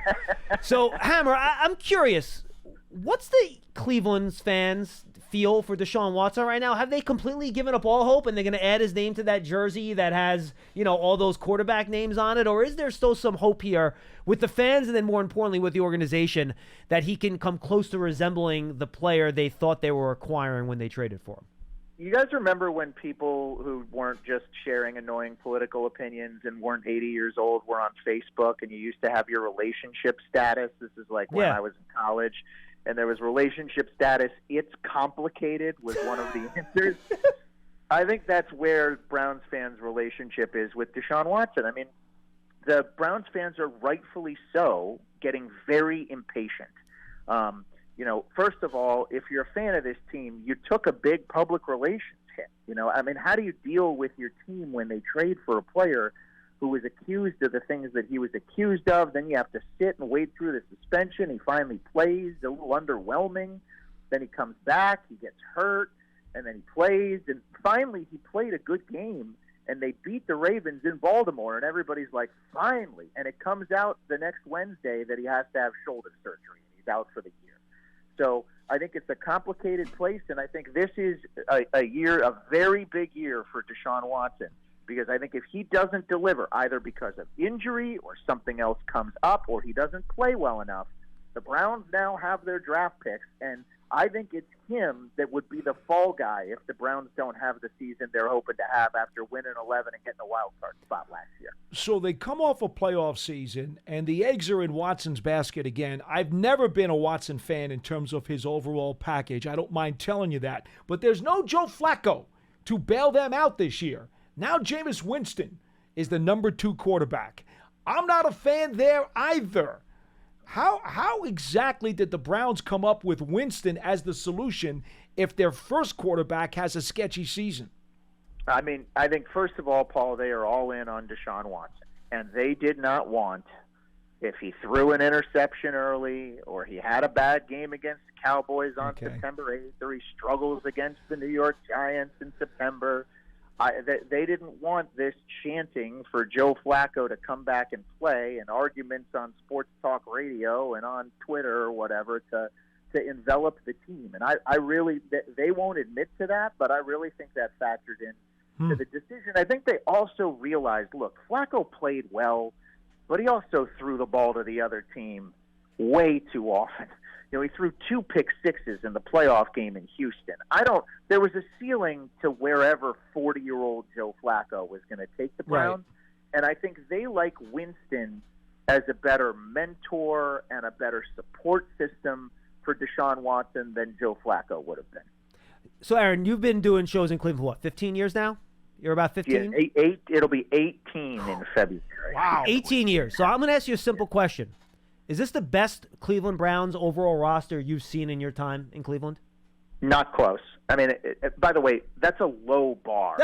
Speaker 1: So, Hammer, I'm curious. What's the Cleveland's fans feel for Deshaun Watson right now? Have they completely given up all hope and they're going to add his name to that jersey that has, all those quarterback names on it? Or is there still some hope here with the fans and then more importantly with the organization that he can come close to resembling the player they thought they were acquiring when they traded for him?
Speaker 5: You guys remember when people who weren't just sharing annoying political opinions and weren't 80 years old were on Facebook and you used to have your relationship status? This is like when I was in college. And there was relationship status. It's complicated was one of the answers. I think that's where Browns fans' relationship is with Deshaun Watson. I mean, the Browns fans are rightfully so getting very impatient. First of all, if you're a fan of this team, you took a big public relations hit. How do you deal with your team when they trade for a player who was accused of the things that he was accused of. Then you have to sit and wade through the suspension. He finally plays, a little underwhelming. Then he comes back, he gets hurt, and then he plays. And finally, he played a good game, and they beat the Ravens in Baltimore, and everybody's like, finally. And it comes out the next Wednesday that he has to have shoulder surgery, and he's out for the year. So I think it's a complicated place, and I think this is a very big year for Deshaun Watson, because I think if he doesn't deliver, either because of injury or something else comes up or he doesn't play well enough, the Browns now have their draft picks, and I think it's him that would be the fall guy if the Browns don't have the season they're hoping to have after winning 11 and getting a wild card spot last year.
Speaker 2: So they come off a playoff season, and the eggs are in Watson's basket again. I've never been a Watson fan in terms of his overall package. I don't mind telling you that. But there's no Joe Flacco to bail them out this year. Now Jameis Winston is the number 2 quarterback. I'm not a fan there either. How exactly did the Browns come up with Winston as the solution if their first quarterback has a sketchy season?
Speaker 5: I mean, I think, first of all, Paul, they are all in on Deshaun Watson. And they did not want, if he threw an interception early or he had a bad game against the Cowboys on September 8th or he struggles against the New York Giants in September, they didn't want this chanting for Joe Flacco to come back and play and arguments on sports talk radio and on Twitter or whatever to envelop the team. And I really, they won't admit to that, but I really think that factored in to the decision. I think they also realized, look, Flacco played well, but he also threw the ball to the other team way too often. You know, he threw 2 pick sixes in the playoff game in Houston. There was a ceiling to wherever 40-year-old Joe Flacco was going to take the Browns. Right. And I think they like Winston as a better mentor and a better support system for Deshaun Watson than Joe Flacco would have been.
Speaker 1: So, Aaron, you've been doing shows in Cleveland for what, 15 years now? You're about 15?
Speaker 5: Yeah, it'll be 18 in February.
Speaker 1: Wow. 18 years. So I'm going to ask you a simple question. Is this the best Cleveland Browns overall roster you've seen in your time in Cleveland?
Speaker 5: Not close. I mean, by the way, that's a low bar.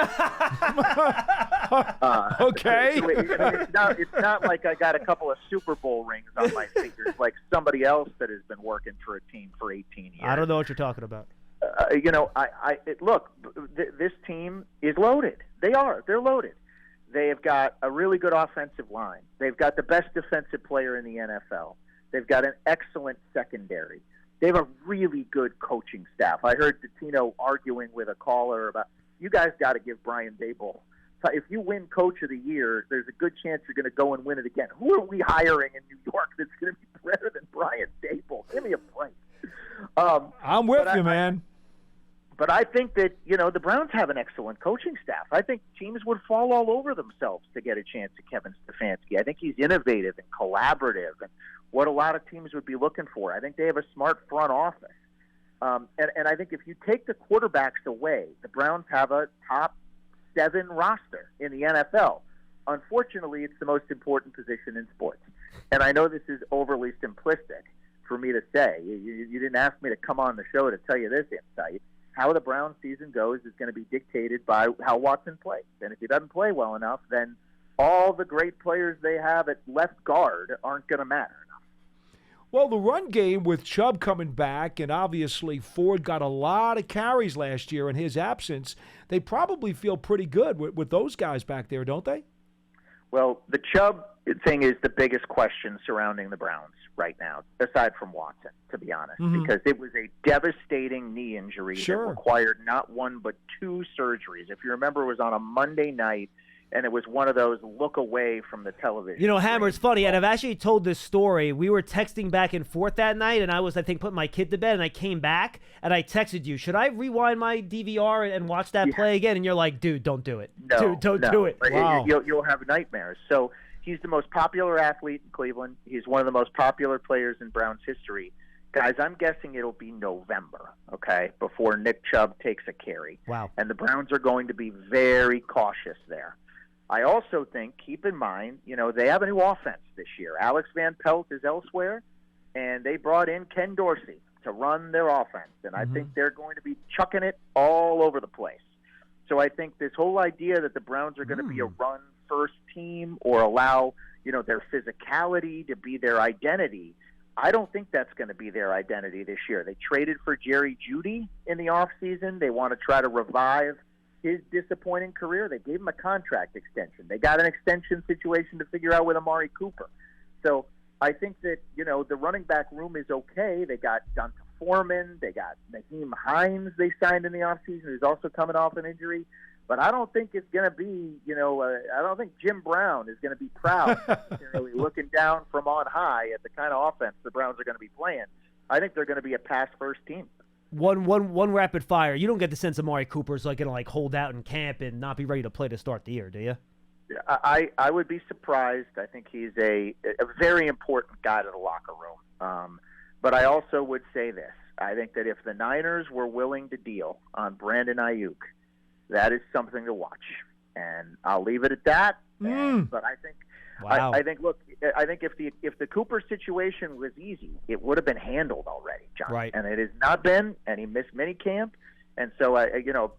Speaker 2: Okay.
Speaker 5: It's not like I got a couple of Super Bowl rings on my fingers like somebody else that has been working for a team for 18 years.
Speaker 1: I don't know what you're talking about.
Speaker 5: Look, this team is loaded. They're loaded. They have got a really good offensive line. They've got the best defensive player in the NFL. They've got an excellent secondary. They have a really good coaching staff. I heard Dottino arguing with a caller about, you guys got to give Brian Daboll. If you win Coach of the Year, there's a good chance you're going to go and win it again. Who are we hiring in New York that's going to be better than Brian Daboll? Give me a break.
Speaker 2: I'm with you, man.
Speaker 5: But I think that, the Browns have an excellent coaching staff. I think teams would fall all over themselves to get a chance at Kevin Stefanski. I think he's innovative and collaborative and what a lot of teams would be looking for. I think they have a smart front office. And I think if you take the quarterbacks away, the Browns have a top 7 roster in the NFL. Unfortunately, it's the most important position in sports. And I know this is overly simplistic for me to say. You didn't ask me to come on the show to tell you this insight. How the Browns season goes is going to be dictated by how Watson plays. And if he doesn't play well enough, then all the great players they have at left guard aren't going to matter enough.
Speaker 2: Well, the run game with Chubb coming back, and obviously Ford got a lot of carries last year in his absence, they probably feel pretty good with those guys back there, don't they?
Speaker 5: Well, the Chubb thing is the biggest question surrounding the Browns right now, aside from Watson, to be honest, because it was a devastating knee injury that required not 1 but 2 surgeries. If you remember, it was on a Monday night, and it was one of those look away from the television.
Speaker 1: Hammer, it's funny, and I've actually told this story. We were texting back and forth that night, and I was, putting my kid to bed, and I came back, and I texted you, should I rewind my DVR and watch that play again? And you're like, dude, don't do it.
Speaker 5: No,
Speaker 1: don't do it.
Speaker 5: Wow. You'll have nightmares. So he's the most popular athlete in Cleveland. He's one of the most popular players in Browns history. Guys, I'm guessing it'll be November, before Nick Chubb takes a carry.
Speaker 1: Wow.
Speaker 5: And the Browns are going to be very cautious there. I also think, keep in mind, they have a new offense this year. Alex Van Pelt is elsewhere, and they brought in Ken Dorsey to run their offense. And I think they're going to be chucking it all over the place. So I think this whole idea that the Browns are going to be a run first team or allow, their physicality to be their identity. I don't think that's going to be their identity this year. They traded for Jerry Jeudy in the offseason. They want to try to revive his disappointing career. They gave him a contract extension. They got an extension situation to figure out with Amari Cooper. So I think that, the running back room is okay. They got Donta Foreman. They got Naheem Hines they signed in the offseason, who's also coming off an injury. But I don't think it's going to be, I don't think Jim Brown is going to be proud necessarily looking down from on high at the kind of offense the Browns are going to be playing. I think they're going to be a pass-first team.
Speaker 1: One rapid fire. You don't get the sense Amari Cooper's going to hold out in camp and not be ready to play to start the year, do you?
Speaker 5: I would be surprised. I think he's a very important guy to the locker room. But I also would say this. I think that if the Niners were willing to deal on Brandon Ayuk, that is something to watch. And I'll leave it at that. But I think
Speaker 1: wow.
Speaker 5: I think if the Cooper situation was easy, it would have been handled already, John.
Speaker 1: Right.
Speaker 5: And it has not been, and he missed minicamp. And so,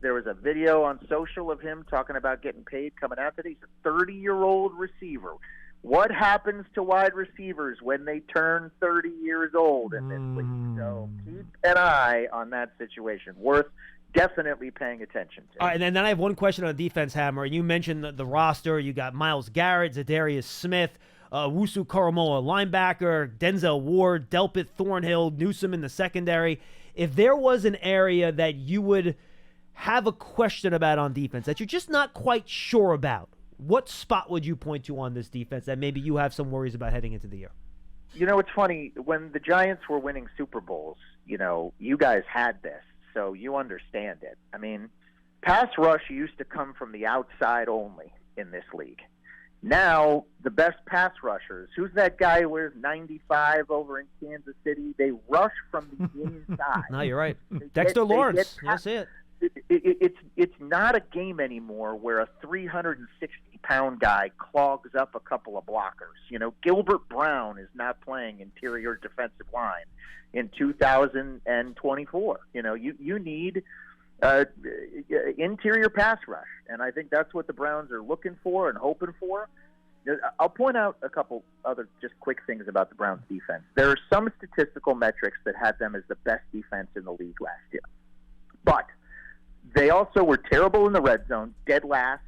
Speaker 5: there was a video on social of him talking about getting paid coming out today. He's a 30-year-old receiver. What happens to wide receivers when they turn 30 years old in this league? So keep an eye on that situation. Worth definitely paying attention to.
Speaker 1: All right, and then I have one question on defense, Hammer. You mentioned the roster. You got Myles Garrett, Zadarius Smith, Wusu Koromoa, linebacker, Denzel Ward, Delpit Thornhill, Newsome in the secondary. If there was an area that you would have a question about on defense that you're just not quite sure about, what spot would you point to on this defense that maybe you have some worries about heading into the year?
Speaker 5: It's funny. When the Giants were winning Super Bowls, you guys had this, so you understand it. I mean, pass rush used to come from the outside only in this league. Now, the best pass rushers, who's that guy who wears 95 over in Kansas City? They rush from the inside.
Speaker 1: No, you're right. Dexter Lawrence. That's it.
Speaker 5: It's not a game anymore where a 360-pound guy clogs up a couple of blockers. Gilbert Brown is not playing interior defensive line in 2024. You need interior pass rush, and I think that's what the Browns are looking for and hoping for. I'll point out a couple other just quick things about the Browns defense. There are some statistical metrics that had them as the best defense in the league last year, but they also were terrible in the red zone, dead last.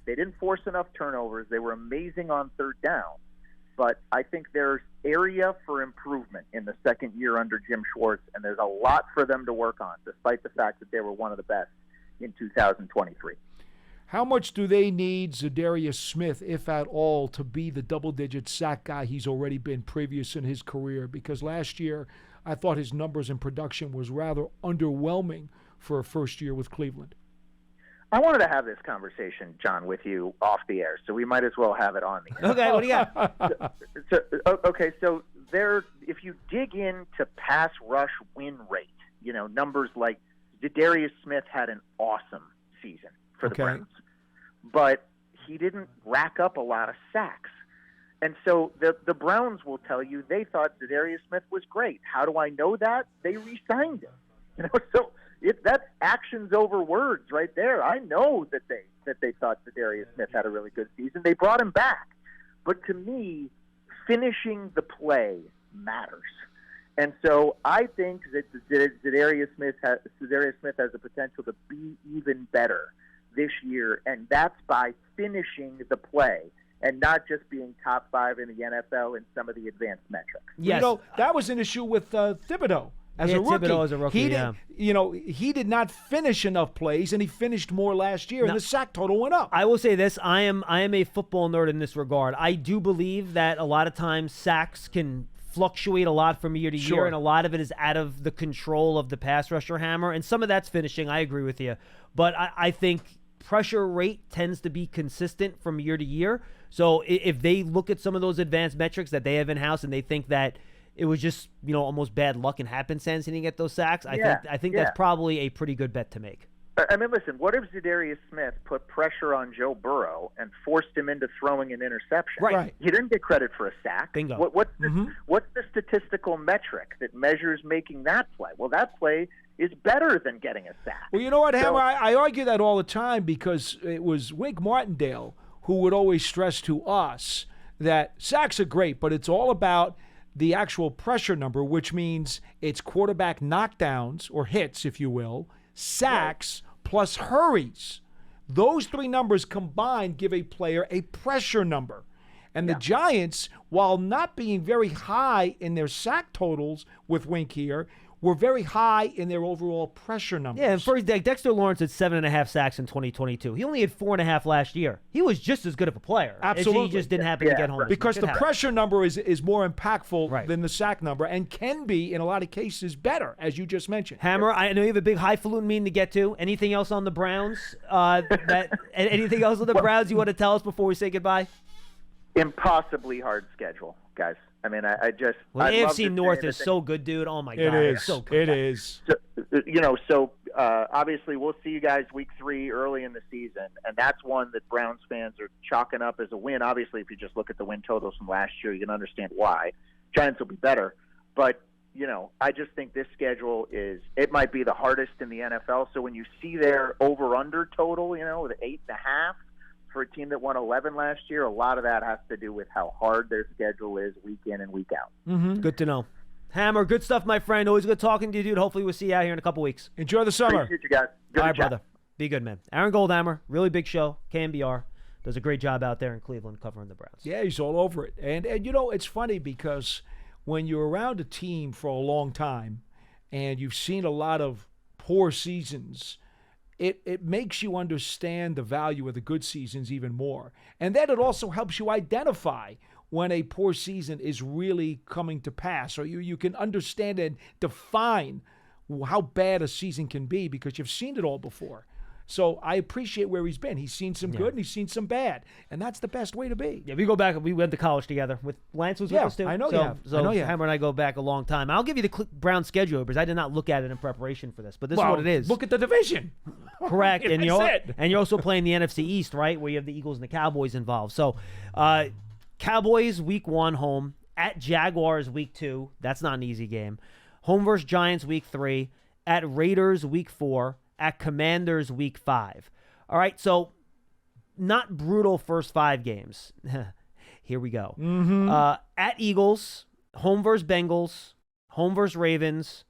Speaker 5: They didn't force enough turnovers. They were amazing on third down. But I think there's area for improvement in the second year under Jim Schwartz, and there's a lot for them to work on, despite the fact that they were one of the best in 2023.
Speaker 2: How much do they need Zadarius Smith, if at all, to be the double-digit sack guy he's already been previous in his career? Because last year I thought his numbers and production was rather underwhelming for a first year with Cleveland.
Speaker 5: I wanted to have this conversation, John, with you off the air, so we might as well have it on the air.
Speaker 1: Okay, what do you got?
Speaker 5: So there, if you dig into pass rush win rate, numbers like Zadarius Smith had an awesome season for the Browns, but he didn't rack up a lot of sacks. And so the Browns will tell you they thought Zadarius Smith was great. How do I know that? They re-signed him. So that's actions over words right there. I know that they thought Zadarius Smith had a really good season. They brought him back. But to me, finishing the play matters. And so I think that Zadarius Smith has the potential to be even better this year, and that's by finishing the play and not just being top 5 in the NFL in some of the advanced metrics.
Speaker 1: Yes.
Speaker 2: That was an issue with Thibodeau. As a rookie,
Speaker 1: Thibodeau as a rookie,
Speaker 2: he did not finish enough plays, and he finished more last year, and the sack total went up.
Speaker 1: I will say this: I am a football nerd in this regard. I do believe that a lot of times sacks can fluctuate a lot from year to year, and a lot of it is out of the control of the pass rusher, Hammer, and some of that's finishing. I agree with you, but I think pressure rate tends to be consistent from year to year. So if they look at some of those advanced metrics that they have in house, and they think that it was just, almost bad luck and happenstance and he get those sacks, I think that's probably a pretty good bet to make.
Speaker 5: I mean, listen, what if Zadarius Smith put pressure on Joe Burrow and forced him into throwing an interception?
Speaker 1: Right.
Speaker 5: He didn't get credit for a sack.
Speaker 1: Bingo.
Speaker 5: What's the statistical metric that measures making that play? Well, that play is better than getting a sack.
Speaker 2: Well, you know what, Hammer? I argue that all the time because it was Wink Martindale who would always stress to us that sacks are great, but it's all about the actual pressure number, which means it's quarterback knockdowns or hits, if you will, sacks plus hurries. Those three numbers combined give a player a pressure number. And the Giants, while not being very high in their sack totals with Wink here, were very high in their overall pressure numbers.
Speaker 1: Yeah, and first, Dexter Lawrence had 7.5 sacks in 2022. He only had 4.5 last year. He was just as good of a player.
Speaker 2: Absolutely.
Speaker 1: He just didn't happen to get home.
Speaker 2: Because the pressure number is more impactful
Speaker 1: Right.
Speaker 2: than the sack number and can be, in a lot of cases, better, as you just mentioned.
Speaker 1: Hammer, I know you have a big highfalutin meeting to get to. Anything else on the Browns? Anything else on the Browns you want to tell us before we say goodbye?
Speaker 5: Impossibly hard schedule, guys. I mean, I just
Speaker 1: Well, the
Speaker 5: I'd love
Speaker 1: AFC
Speaker 5: to
Speaker 1: North
Speaker 5: say
Speaker 1: is
Speaker 5: that
Speaker 1: so good, dude. Oh my God,
Speaker 2: It is.
Speaker 1: It's so good.
Speaker 2: It is.
Speaker 5: So obviously we'll see you guys week 3 early in the season, and that's one that Browns fans are chalking up as a win. Obviously, if you just look at the win totals from last year, you can understand why. Giants will be better, but I just think this schedule it might be the hardest in the NFL. So when you see their over/under total, with 8.5 for a team that won 11 last year, a lot of that has to do with how hard their schedule is week in and week out.
Speaker 1: Mm-hmm. Good to know. Hammer, good stuff, my friend. Always good talking to you, dude. Hopefully we'll see you out here in a couple weeks.
Speaker 2: Enjoy the summer.
Speaker 5: Appreciate you guys. Good
Speaker 1: All
Speaker 5: to
Speaker 1: right,
Speaker 5: chat.
Speaker 1: brother. Be good, man. Aaron Goldhammer, really big show. KMBR. Does a great job out there in Cleveland covering the Browns.
Speaker 2: Yeah, he's all over it. And it's funny because when you're around a team for a long time and you've seen a lot of poor seasons, it makes you understand the value of the good seasons even more. And then it also helps you identify when a poor season is really coming to pass, or you can understand and define how bad a season can be because you've seen it all before. So I appreciate where he's been. He's seen some good and he's seen some bad, and that's the best way to be.
Speaker 1: Yeah, we go back. We went to college together. With Lance was with us too.
Speaker 2: I know
Speaker 1: so,
Speaker 2: you have.
Speaker 1: So
Speaker 2: I know you have.
Speaker 1: Hammer and I go back a long time. I'll give you the Brown schedule because I did not look at it in preparation for this, but this is what it is.
Speaker 2: Look at the division.
Speaker 1: Correct.
Speaker 2: Like
Speaker 1: and you're also playing the NFC East, right, where you have the Eagles and the Cowboys involved. So, Cowboys week 1 home at Jaguars week 2. That's not an easy game. Home versus Giants week 3. At Raiders week 4. At Commanders week 5. All right, so not brutal first 5 games. Here we go.
Speaker 2: Mm-hmm.
Speaker 1: At Eagles, home versus Bengals, home versus Ravens,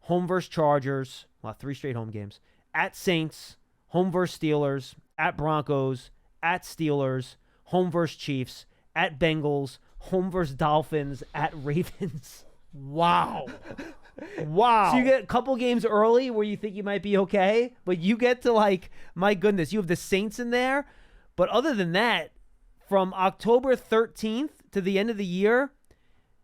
Speaker 1: home versus Chargers. Well, 3 straight home games. At Saints, home versus Steelers, at Broncos, at Steelers, home versus Chiefs, at Bengals, home versus Dolphins, at Ravens.
Speaker 2: Wow. Wow.
Speaker 1: So you get a couple games early where you think you might be okay, but you get to my goodness, you have the Saints in there. But other than that, from October 13th to the end of the year,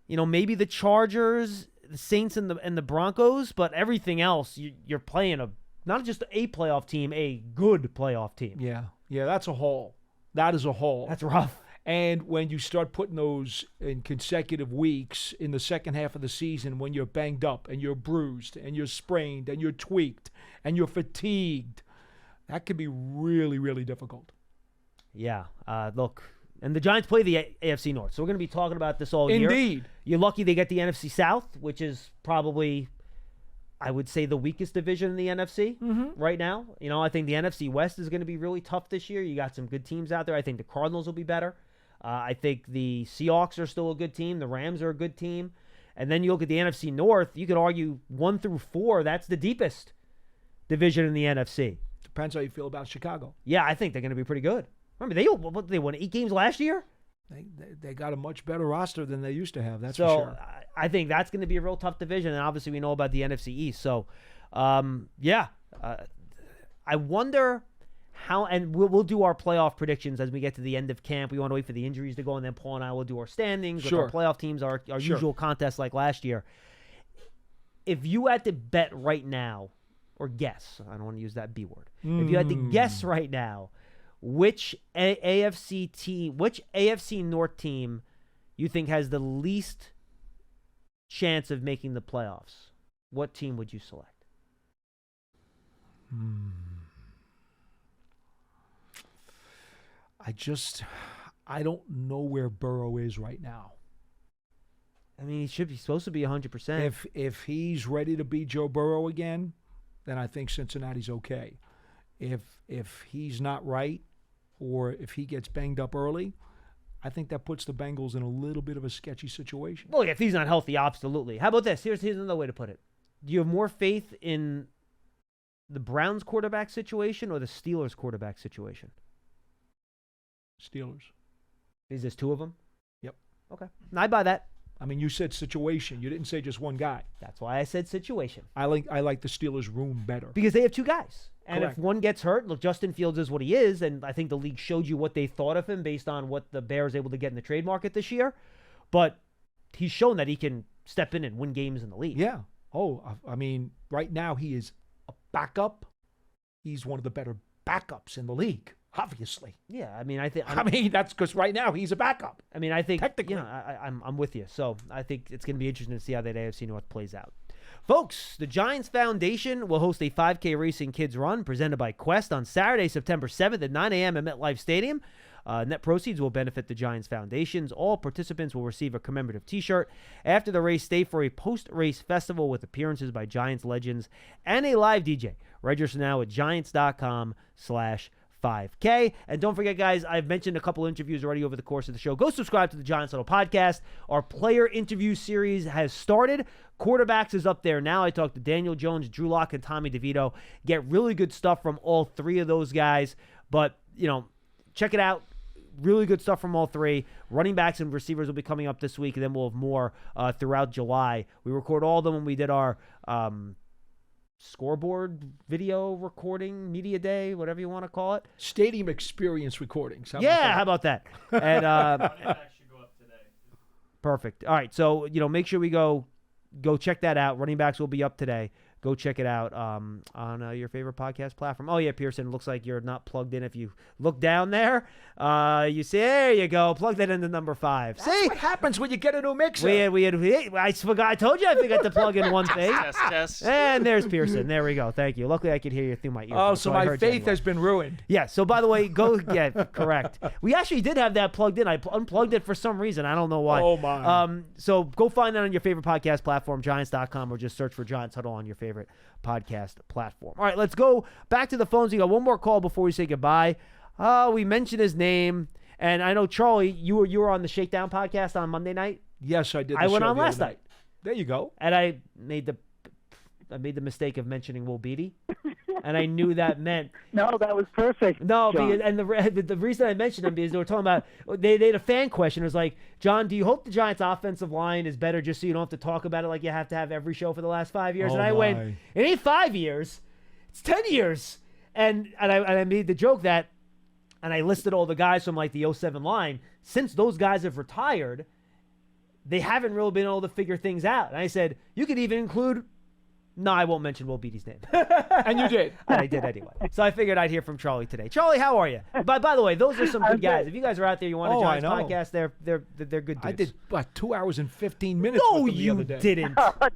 Speaker 1: maybe the Chargers, the Saints, and the Broncos, but everything else, you're playing not just a playoff team, a good playoff team.
Speaker 2: Yeah, that's a haul. That is a haul.
Speaker 1: That's rough.
Speaker 2: And when you start putting those in consecutive weeks in the second half of the season, when you're banged up and you're bruised and you're sprained and you're tweaked and you're fatigued, that can be really, really difficult.
Speaker 1: Yeah. Look, and the Giants play the AFC North, so we're going to be talking about this all year.
Speaker 2: Indeed.
Speaker 1: You're lucky they get the NFC South, which is probably, I would say, the weakest division in the NFC right now. I think the NFC West is going to be really tough this year. You got some good teams out there. I think the Cardinals will be better. I think the Seahawks are still a good team. The Rams are a good team. And then you look at the NFC North, you could argue 1 through 4, that's the deepest division in the NFC.
Speaker 2: Depends how you feel about Chicago.
Speaker 1: Yeah, I think they're going to be pretty good. Remember, they won 8 games last year?
Speaker 2: They got a much better roster than they used to have, that's
Speaker 1: so,
Speaker 2: for sure.
Speaker 1: I think that's going to be a real tough division, and obviously we know about the NFC East. So, I wonder how, and we'll do our playoff predictions as we get to the end of camp. We want to wait for the injuries to go, and then Paul and I will do our standings with our playoff teams, our usual contests like last year. If you had to bet right now, or guess, I don't want to use that B word. If you had to guess right now, which AFC North team you think has the least chance of making the playoffs, what team would you select?
Speaker 2: I don't know where Burrow is right now.
Speaker 1: I mean, he's supposed to be 100%.
Speaker 2: If he's ready to be Joe Burrow again, then I think Cincinnati's okay. If he's not right, or if he gets banged up early, I think that puts the Bengals in a little bit of a sketchy situation.
Speaker 1: Well, if he's not healthy, absolutely. How about this? Here's another way to put it. Do you have more faith in the Browns quarterback situation or the Steelers quarterback situation?
Speaker 2: Steelers.
Speaker 1: Is there two of them?
Speaker 2: Yep.
Speaker 1: Okay. I buy that.
Speaker 2: I mean, you said situation. You didn't say just one guy.
Speaker 1: That's why I said situation.
Speaker 2: I like the Steelers' room better.
Speaker 1: Because they have two guys. And
Speaker 2: Correct.
Speaker 1: if one gets hurt, look, Justin Fields is what he is, and I think the league showed you what they thought of him based on what the Bears able to get in the trade market this year. But he's shown that he can step in and win games in the league.
Speaker 2: Yeah. Oh, I mean, right now he is a backup. He's one of the better backups in the league, obviously.
Speaker 1: Yeah, I mean, I think.
Speaker 2: I mean, that's because right now he's a backup.
Speaker 1: I mean, I think.
Speaker 2: Technically.
Speaker 1: Yeah, I'm with you. So I think it's going to be interesting to see how that AFC North plays out. Folks, the Giants Foundation will host a 5K Racing Kids Run presented by Quest on Saturday, September 7th at 9 a.m. at MetLife Stadium. Net proceeds will benefit the Giants Foundations. All participants will receive a commemorative T-shirt. After the race, stay for a post-race festival with appearances by Giants legends and a live DJ. Register now at giants.com/5K. And don't forget, guys, I've mentioned a couple interviews already over the course of the show. Go subscribe to the Giants Huddle podcast. Our player interview series has started. Quarterbacks is up there now. I talked to Daniel Jones, Drew Lock, and Tommy DeVito. Get really good stuff from all three of those guys. But, check it out. Really good stuff from all three. Running backs and receivers will be coming up this week, and then we'll have more throughout July. We record all of them when we did our scoreboard video recording, media day, whatever you want to call it.
Speaker 2: Stadium experience recordings.
Speaker 1: How about that? And should go up today. Perfect. All right, so make sure we go check that out. Running backs will be up today. Go check it out on your favorite podcast platform. Oh, yeah, Pearson, looks like you're not plugged in. If you look down there, you see, there you go. Plug that into number 5.
Speaker 2: That's what happens when you get a new mixer.
Speaker 1: I forgot. I told you I forgot to plug in one thing.
Speaker 6: Test.
Speaker 1: And there's Pearson. There we go. Thank you. Luckily, I could hear you through my ear.
Speaker 2: Oh, so my faith has been ruined.
Speaker 1: Yeah, so by the way, correct. We actually did have that plugged in. I unplugged it for some reason. I don't know why.
Speaker 2: Oh, my.
Speaker 1: So go find that on your favorite podcast platform, Giants.com, or just search for Giants Huddle on your favorite podcast platform. All right, let's go back to the phones. We got one more call before we say goodbye. We mentioned his name, and I know, Charlie, you were on the Shakedown podcast on Monday night.
Speaker 2: Yes, I did.
Speaker 1: I went on last night.
Speaker 2: There you go.
Speaker 1: And I made the mistake of mentioning Will Beatty, and I knew that meant
Speaker 4: No, that was perfect.
Speaker 1: no.
Speaker 4: John.
Speaker 1: Because, and the reason I mentioned him is they were talking about they had a fan question. It was like, John, do you hope the Giants' offensive line is better just so you don't have to talk about it like you have to have every show for the last 5 years?
Speaker 2: Oh,
Speaker 1: and I went, it ain't 5 years, it's 10 years. And I made the joke that, and I listed all the guys from like the 07 line. Since those guys have retired, they haven't really been able to figure things out. And I said, you could even include. No, I won't mention Will Beatty's name.
Speaker 2: And you did.
Speaker 1: And I did anyway. So I figured I'd hear from Charlie today. Charlie, how are you? By the way, those are some good guys. If you guys are out there, you want a Giants podcast, they're good dudes.
Speaker 2: I did about 2 hours and 15 minutes with them the other day.
Speaker 1: Didn't.
Speaker 2: I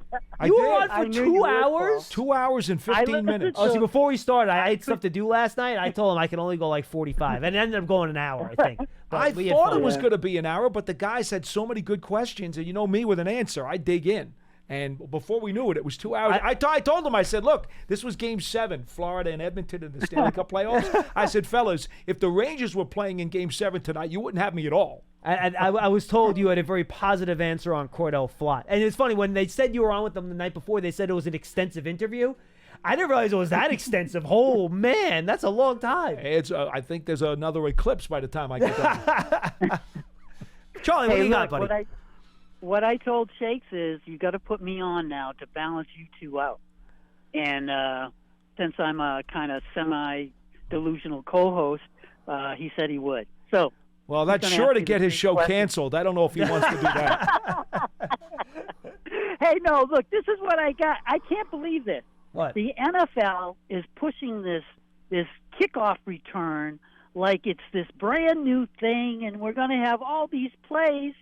Speaker 1: You were
Speaker 2: did.
Speaker 1: on for 2 hours?
Speaker 2: 2 hours and 15 minutes.
Speaker 1: Oh, see, before we started, I had stuff to do last night. I told him I can only go like 45, and it ended up going an hour, I think. But
Speaker 2: I
Speaker 1: we had
Speaker 2: thought
Speaker 1: fun.
Speaker 2: it was going to be an hour, but the guys had so many good questions, and you know me with an answer, I dig in. And before we knew it, it was 2 hours. I told them, I said, look, this was Game 7, Florida and Edmonton in the Stanley Cup playoffs. I said, fellas, if the Rangers were playing in Game 7 tonight, you wouldn't have me at all.
Speaker 1: And I was told you had a very positive answer on Cordell Flott. And it's funny, when they said you were on with them the night before, they said it was an extensive interview. I didn't realize it was that extensive. Oh, man, that's a long time.
Speaker 2: It's. I think there's another eclipse by the time I get done.
Speaker 1: Charlie, what do you got, buddy?
Speaker 7: What I told Shakes is you got to put me on now to balance you two out. And since I'm a kind of semi-delusional co-host, he said he would. So,
Speaker 2: well, that's sure to get his show canceled. I don't know if he wants to do that.
Speaker 7: Hey, no, look, this is what I got. I can't believe this.
Speaker 1: What?
Speaker 7: The NFL is pushing this kickoff return like it's this brand new thing, and we're going to have all these plays.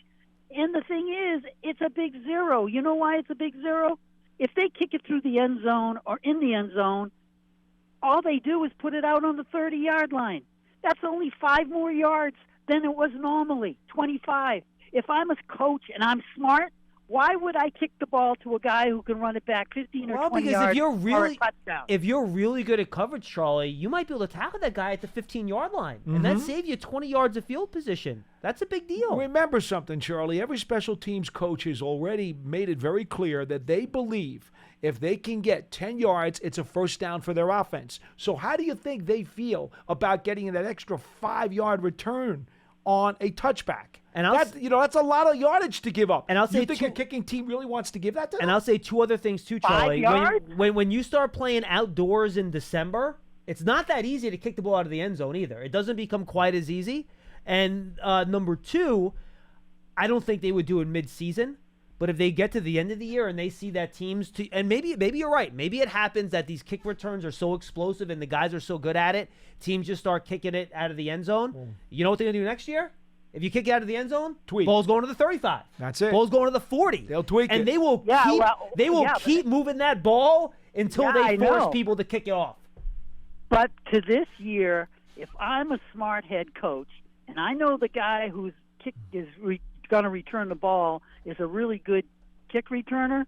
Speaker 7: And the thing is, it's a big zero. You know why it's a big zero? If they kick it through the end zone or in the end zone, all they do is put it out on the 30-yard line. That's only 5 more yards than it was normally, 25. If I'm a coach and I'm smart, Why would I kick the ball to a guy who can run it back 15 or 20
Speaker 1: because
Speaker 7: yards for a touchdown?
Speaker 1: if you're really good at coverage, Charlie, you might be able to tackle that guy at the 15-yard line, and that save you 20 yards of field position. That's a big deal.
Speaker 2: Remember something, Charlie. Every special teams coach has already made it very clear that they believe if they can get 10 yards, it's a first down for their offense. So how do you think they feel about getting that extra 5-yard return on a touchback?
Speaker 1: And
Speaker 2: that's a lot of yardage to give up.
Speaker 1: And I'll say
Speaker 2: you think a kicking team really wants to give that to them?
Speaker 1: And I'll say two other things too,
Speaker 7: 5
Speaker 1: Charlie.
Speaker 7: yards?
Speaker 1: When you start playing outdoors in December, it's not that easy to kick the ball out of the end zone either. It doesn't become quite as easy. And number two, I don't think they would do it mid-season. But if they get to the end of the year and they see that teams and maybe you're right. Maybe it happens that these kick returns are so explosive and the guys are so good at it, teams just start kicking it out of the end zone. You know what they're going to do next year? If you kick it out of the end zone,
Speaker 2: tweak.
Speaker 1: Ball's going to the 35.
Speaker 2: That's it.
Speaker 1: Ball's going to the 40.
Speaker 2: They'll tweak
Speaker 1: and
Speaker 2: it.
Speaker 1: they will keep moving that ball until they force people to kick it off.
Speaker 7: But to this year, if I'm a smart head coach and I know the guy who's going to return the ball is a really good kick returner,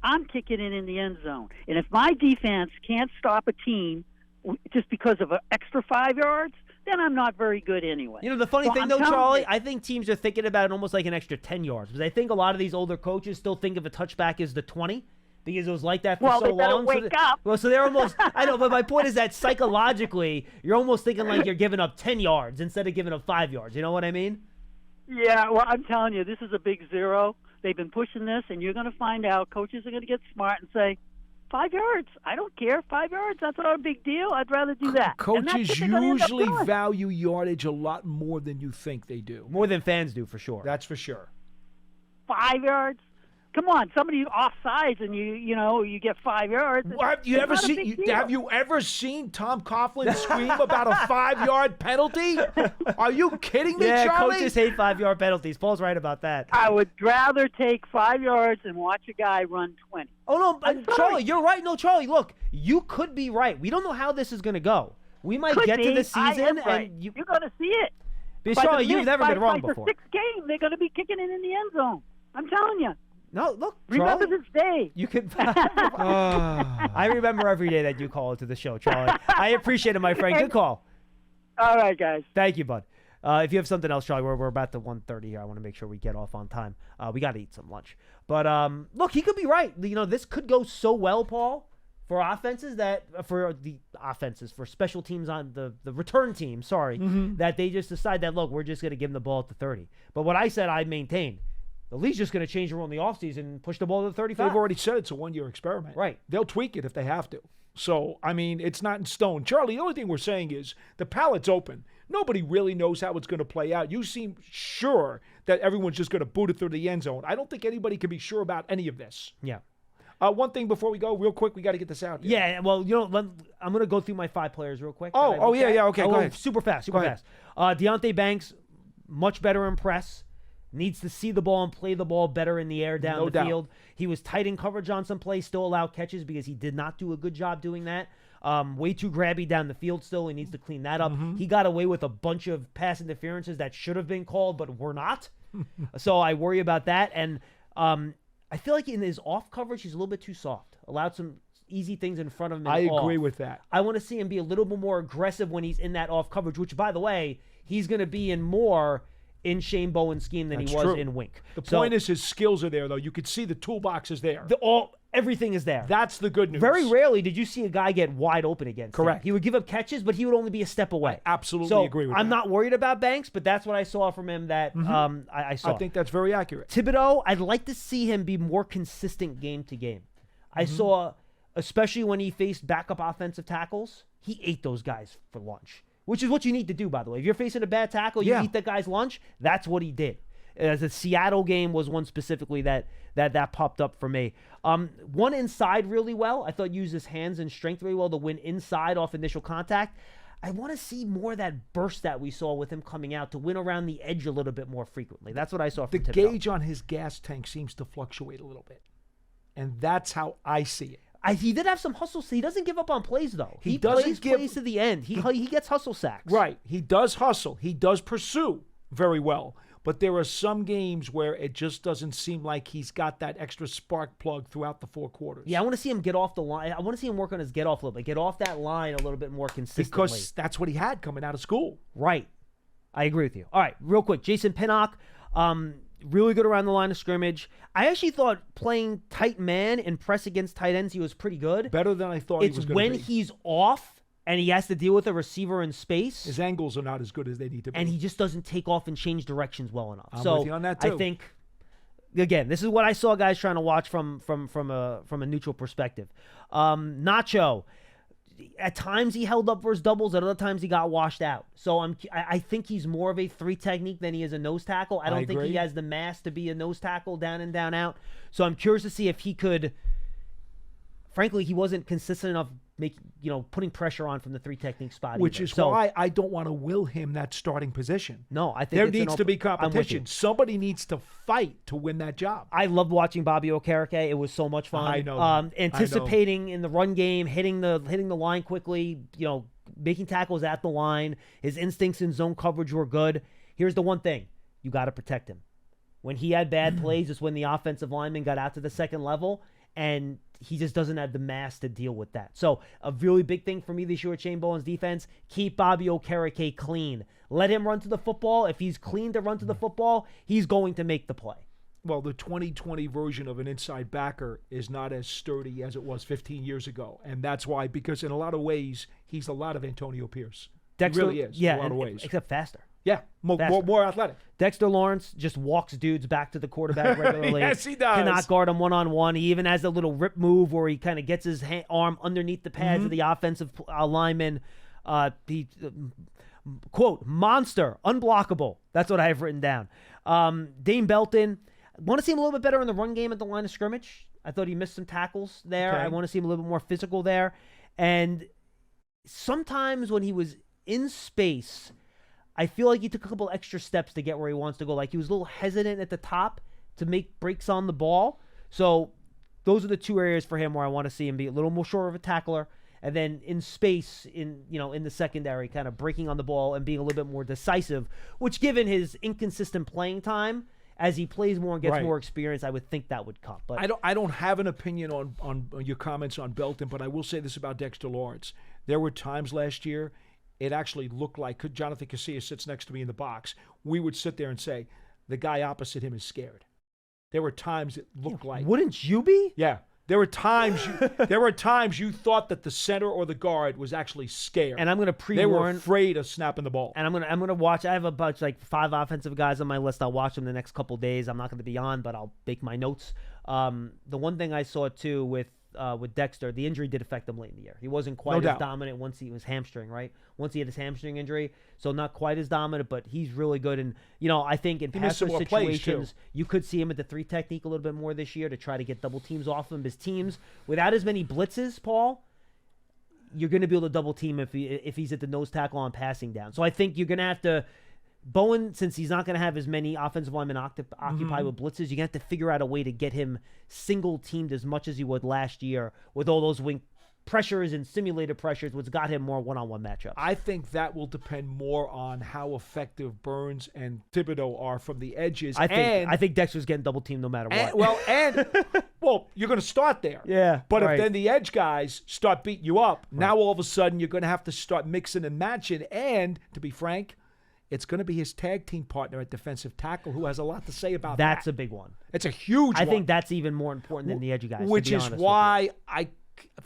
Speaker 7: I'm kicking it in the end zone. And if my defense can't stop a team just because of an extra 5 yards, then I'm not very good anyway.
Speaker 1: You know, the funny thing, though, Charlie, I think teams are thinking about it almost like an extra 10 yards. Because I think a lot of these older coaches still think of a touchback as the 20 because it was like that for so
Speaker 7: they better
Speaker 1: long.
Speaker 7: Wake up.
Speaker 1: So they're almost, I know, but my point is that psychologically, you're almost thinking like you're giving up 10 yards instead of giving up 5 yards. You know what I mean?
Speaker 7: Yeah, well, I'm telling you, this is a big zero. They've been pushing this, and you're going to find out coaches are going to get smart and say, 5 yards. I don't care. 5 yards, that's not a big deal. I'd rather do that.
Speaker 2: Coaches usually value yardage a lot more than you think they do.
Speaker 1: More than fans do, for sure.
Speaker 2: That's for sure.
Speaker 7: 5 yards? Come on, somebody offsides and you get 5 yards.
Speaker 2: Have you ever seen Tom Coughlin scream about a 5-yard penalty? Are you kidding me,
Speaker 1: yeah,
Speaker 2: Charlie?
Speaker 1: Coaches hate 5-yard penalties. Paul's right about that.
Speaker 7: I would rather take 5 yards and watch a guy run 20.
Speaker 1: Oh, no, Charlie, you're right. No, Charlie, look, you could be right. We don't know how this is going to go. We might get to the season and
Speaker 7: you're going to see it.
Speaker 1: Because, Charlie, you've never been wrong before.
Speaker 7: By the 6th game, they're going to be kicking it in the end zone. I'm telling you.
Speaker 1: No, look,
Speaker 7: remember
Speaker 1: Charlie,
Speaker 7: this day.
Speaker 1: You could. I remember every day that you call into the show, Charlie. I appreciate it, my friend. Good call.
Speaker 7: All right, guys.
Speaker 1: Thank you, bud. If you have something else, Charlie, we're about to 1:30 here. I want to make sure we get off on time. We got to eat some lunch. But look, he could be right. You know, this could go so well, Paul, for special teams on the return team. Sorry, that they just decide that look, we're just going to give them the ball at the 30. But what I said, I maintain. The league's just going to change the rule in the offseason and push the ball to the 35.
Speaker 2: They've already said it's a one-year experiment.
Speaker 1: Right.
Speaker 2: They'll tweak it if they have to. So, I mean, it's not in stone. Charlie, the only thing we're saying is the pallette's open. Nobody really knows how it's going to play out. You seem sure that everyone's just going to boot it through the end zone. I don't think anybody can be sure about any of this.
Speaker 1: Yeah.
Speaker 2: One thing before we go, real quick, we got to get this out.
Speaker 1: Yeah, well, I'm going to go through my 5 players real quick.
Speaker 2: Yeah, okay, go ahead.
Speaker 1: Super fast. Deontay Banks, much better in press. Needs to see the ball and play the ball better in the air down the field. He was tight in coverage on some plays, still allowed catches because he did not do a good job doing that. Way too grabby down the field still. He needs to clean that up. He got away with a bunch of pass interferences that should have been called but were not. So I worry about that. And I feel like in his off coverage, he's a little bit too soft. Allowed some easy things in front of him.
Speaker 2: I agree with that.
Speaker 1: I want to see him be a little bit more aggressive when he's in that off coverage, which, by the way, he's going to be in more in Shane Bowen's scheme than he was in Wink.
Speaker 2: The point is his skills are there, though. You could see the toolbox is there.
Speaker 1: Everything is there.
Speaker 2: That's the good news.
Speaker 1: Very rarely did you see a guy get wide open against him.
Speaker 2: Correct.
Speaker 1: He would give up catches, but he would only be a step away.
Speaker 2: I absolutely agree with that.
Speaker 1: I'm not worried about Banks, but that's what I saw from him that I saw.
Speaker 2: I think that's very accurate.
Speaker 1: Thibodeau, I'd like to see him be more consistent game to game. I saw, especially when he faced backup offensive tackles, he ate those guys for lunch. Which is what you need to do, by the way. If you're facing a bad tackle, you eat that guy's lunch. That's what he did. The Seattle game was one specifically that popped up for me. One inside really well. I thought used his hands and strength really well to win inside off initial contact. I want to see more of that burst that we saw with him coming out to win around the edge a little bit more frequently. That's what I saw from Thibodeau.
Speaker 2: The gauge on his gas tank seems to fluctuate a little bit. And that's how I see it.
Speaker 1: He did have some hustle. He doesn't give up on plays, though. He
Speaker 2: plays
Speaker 1: plays to the end. He gets hustle sacks.
Speaker 2: Right. He does hustle. He does pursue very well. but there are some games where it just doesn't seem like he's got that extra spark plug throughout the 4 quarters.
Speaker 1: Yeah, I want to see him get off the line. I want to see him work on his get off a little bit. Get off that line a little bit more consistently.
Speaker 2: Because that's what he had coming out of school.
Speaker 1: Right. I agree with you. All right, real quick. Jason Pinnock, really good around the line of scrimmage. I actually thought playing tight man and press against tight ends, he was pretty good.
Speaker 2: Better than I thought he was going to be.
Speaker 1: It's when he's off and he has to deal with a receiver in space.
Speaker 2: His angles are not as good as they need to be.
Speaker 1: And he just doesn't take off and change directions well enough.
Speaker 2: I'm with you on that too.
Speaker 1: I think, again, this is what I saw guys trying to watch from a neutral perspective. Nacho, at times he held up for his doubles, at other times he got washed out. So I think he's more of a 3 technique than he is a nose tackle. I don't think he has the mass to be a nose tackle down and down out. So I'm curious to see if he could. Frankly, he wasn't consistent enough putting pressure on from the 3 technique spot.
Speaker 2: Which is why I don't want to will him that starting position.
Speaker 1: No, I think
Speaker 2: there needs to be competition. Somebody needs to fight to win that job.
Speaker 1: I loved watching Bobby Okereke. It was so much fun.
Speaker 2: I know.
Speaker 1: Anticipating in the run game, hitting the line quickly, making tackles at the line. His instincts in zone coverage were good. Here's the one thing. You got to protect him. When he had bad plays, it's when the offensive lineman got out to the second level, and he just doesn't have the mass to deal with that. So a really big thing for me this year with Shane Bowen's defense, keep Bobby Okereke clean. Let him run to the football. If he's clean to run to the football, he's going to make the play.
Speaker 2: Well, the 2020 version of an inside backer is not as sturdy as it was 15 years ago. And that's why, because in a lot of ways, he's a lot of Antonio Pierce.
Speaker 1: Dexter,
Speaker 2: he really is, in a lot of ways.
Speaker 1: Except faster.
Speaker 2: Yeah, more athletic.
Speaker 1: Dexter Lawrence just walks dudes back to the quarterback regularly.
Speaker 2: Yes, he does.
Speaker 1: Cannot guard him one-on-one. He even has a little rip move where he kind of gets his arm underneath the pads of the offensive lineman. He, quote, monster, unblockable. That's what I have written down. Dane Belton, want to see him a little bit better in the run game at the line of scrimmage. I thought he missed some tackles there.
Speaker 2: Okay.
Speaker 1: I want to see him a little bit more physical there. And sometimes when he was in space, I feel like he took a couple extra steps to get where he wants to go. Like he was a little hesitant at the top to make breaks on the ball. So those are the 2 areas for him where I want to see him be a little more sure of a tackler, and then in space, in the secondary, kind of breaking on the ball and being a little bit more decisive. Which, given his inconsistent playing time, as he plays more and gets more experience, I would think that would come. But
Speaker 2: I don't have an opinion on your comments on Belton, but I will say this about Dexter Lawrence. There were times last year. It actually looked like Jonathan Casillas sits next to me in the box. We would sit there and say, the guy opposite him is scared. There were times it looked like.
Speaker 1: Wouldn't you be?
Speaker 2: Yeah. There were times you thought that the center or the guard was actually scared.
Speaker 1: And I'm going to pre-warn.
Speaker 2: They were afraid of snapping the ball.
Speaker 1: And I'm going to watch. I have a bunch, like 5 offensive guys on my list. I'll watch them the next couple days. I'm not going to be on, but I'll make my notes. The one thing I saw too with Dexter, the injury did affect him late in the year. He wasn't quite as dominant once he was hamstring, right? Once he had his hamstring injury, so not quite as dominant, but he's really good. And, I think in pass rush situations, you could see him at the 3 technique a little bit more this year to try to get double teams off him. His teams, without as many blitzes, Paul, you're going to be able to double team if he's at the nose tackle on passing down. So I think you're going to have to, Bowen, since he's not going to have as many offensive linemen occupied with blitzes, you're going to have to figure out a way to get him single-teamed as much as he would last year with all those wing pressures and simulated pressures, which got him more one-on-one matchups.
Speaker 2: I think that will depend more on how effective Burns and Thibodeau are from the edges.
Speaker 1: I think Dexter's getting double-teamed no matter what.
Speaker 2: Well, you're going to start there.
Speaker 1: Yeah,
Speaker 2: but if then the edge guys start beating you up, now all of a sudden you're going to have to start mixing and matching. And, to be frank, it's going to be his tag team partner at defensive tackle who has a lot to say about that.
Speaker 1: That's a big one.
Speaker 2: It's a huge one.
Speaker 1: I think that's even more important than the edge guys.
Speaker 2: Which is why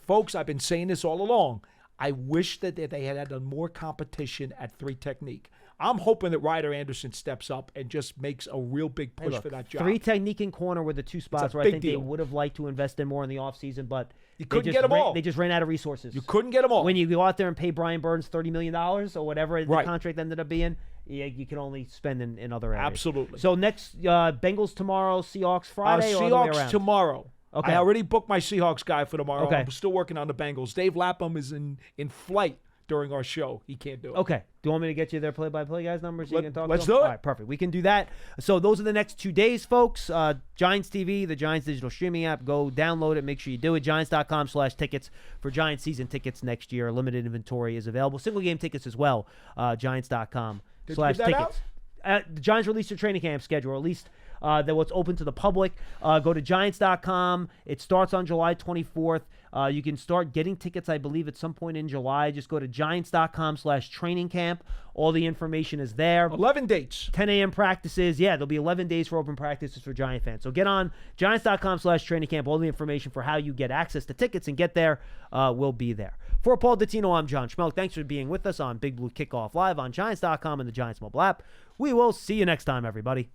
Speaker 2: folks, I've been saying this all along. I wish that they had more competition at 3 technique. I'm hoping that Ryder Anderson steps up and just makes a real big push for that job.
Speaker 1: 3 technique and corner were the 2 spots where I think they would have liked to invest in more in the offseason, but
Speaker 2: you couldn't get them all.
Speaker 1: They just ran out of resources.
Speaker 2: You couldn't get them all.
Speaker 1: When you go out there and pay Brian Burns $30 million or whatever the contract ended up being, you can only spend in other areas.
Speaker 2: Absolutely.
Speaker 1: So next, Bengals tomorrow, Seahawks Friday, or the way around?
Speaker 2: Seahawks tomorrow.
Speaker 1: Okay.
Speaker 2: I already booked my Seahawks guy for tomorrow.
Speaker 1: Okay.
Speaker 2: I'm still working on the Bengals. Dave Lapham is in flight during our show. He can't do it.
Speaker 1: Okay. Do you want me to get you their play-by-play guys' numbers?
Speaker 2: Let's do it.
Speaker 1: All right, perfect. We can do that. So those are the next 2 days, folks. Giants TV, the Giants digital streaming app. Go download it. Make sure you do it. Giants.com/tickets for Giants season tickets next year. Limited inventory is available. Single game tickets as well. Giants.com/tickets. the Giants released their training camp schedule, or at least that what's open to the public. Go to Giants.com. It starts on July 24th. You can start getting tickets, I believe, at some point in July. Just go to Giants.com/training camp. All the information is there.
Speaker 2: 11 dates.
Speaker 1: 10 a.m. practices. Yeah, there'll be 11 days for open practices for Giant fans. So get on Giants.com/training camp. All the information for how you get access to tickets and get there will be there. For Paul Dottino, I'm John Schmeelk. Thanks for being with us on Big Blue Kickoff Live on Giants.com and the Giants mobile app. We will see you next time, everybody.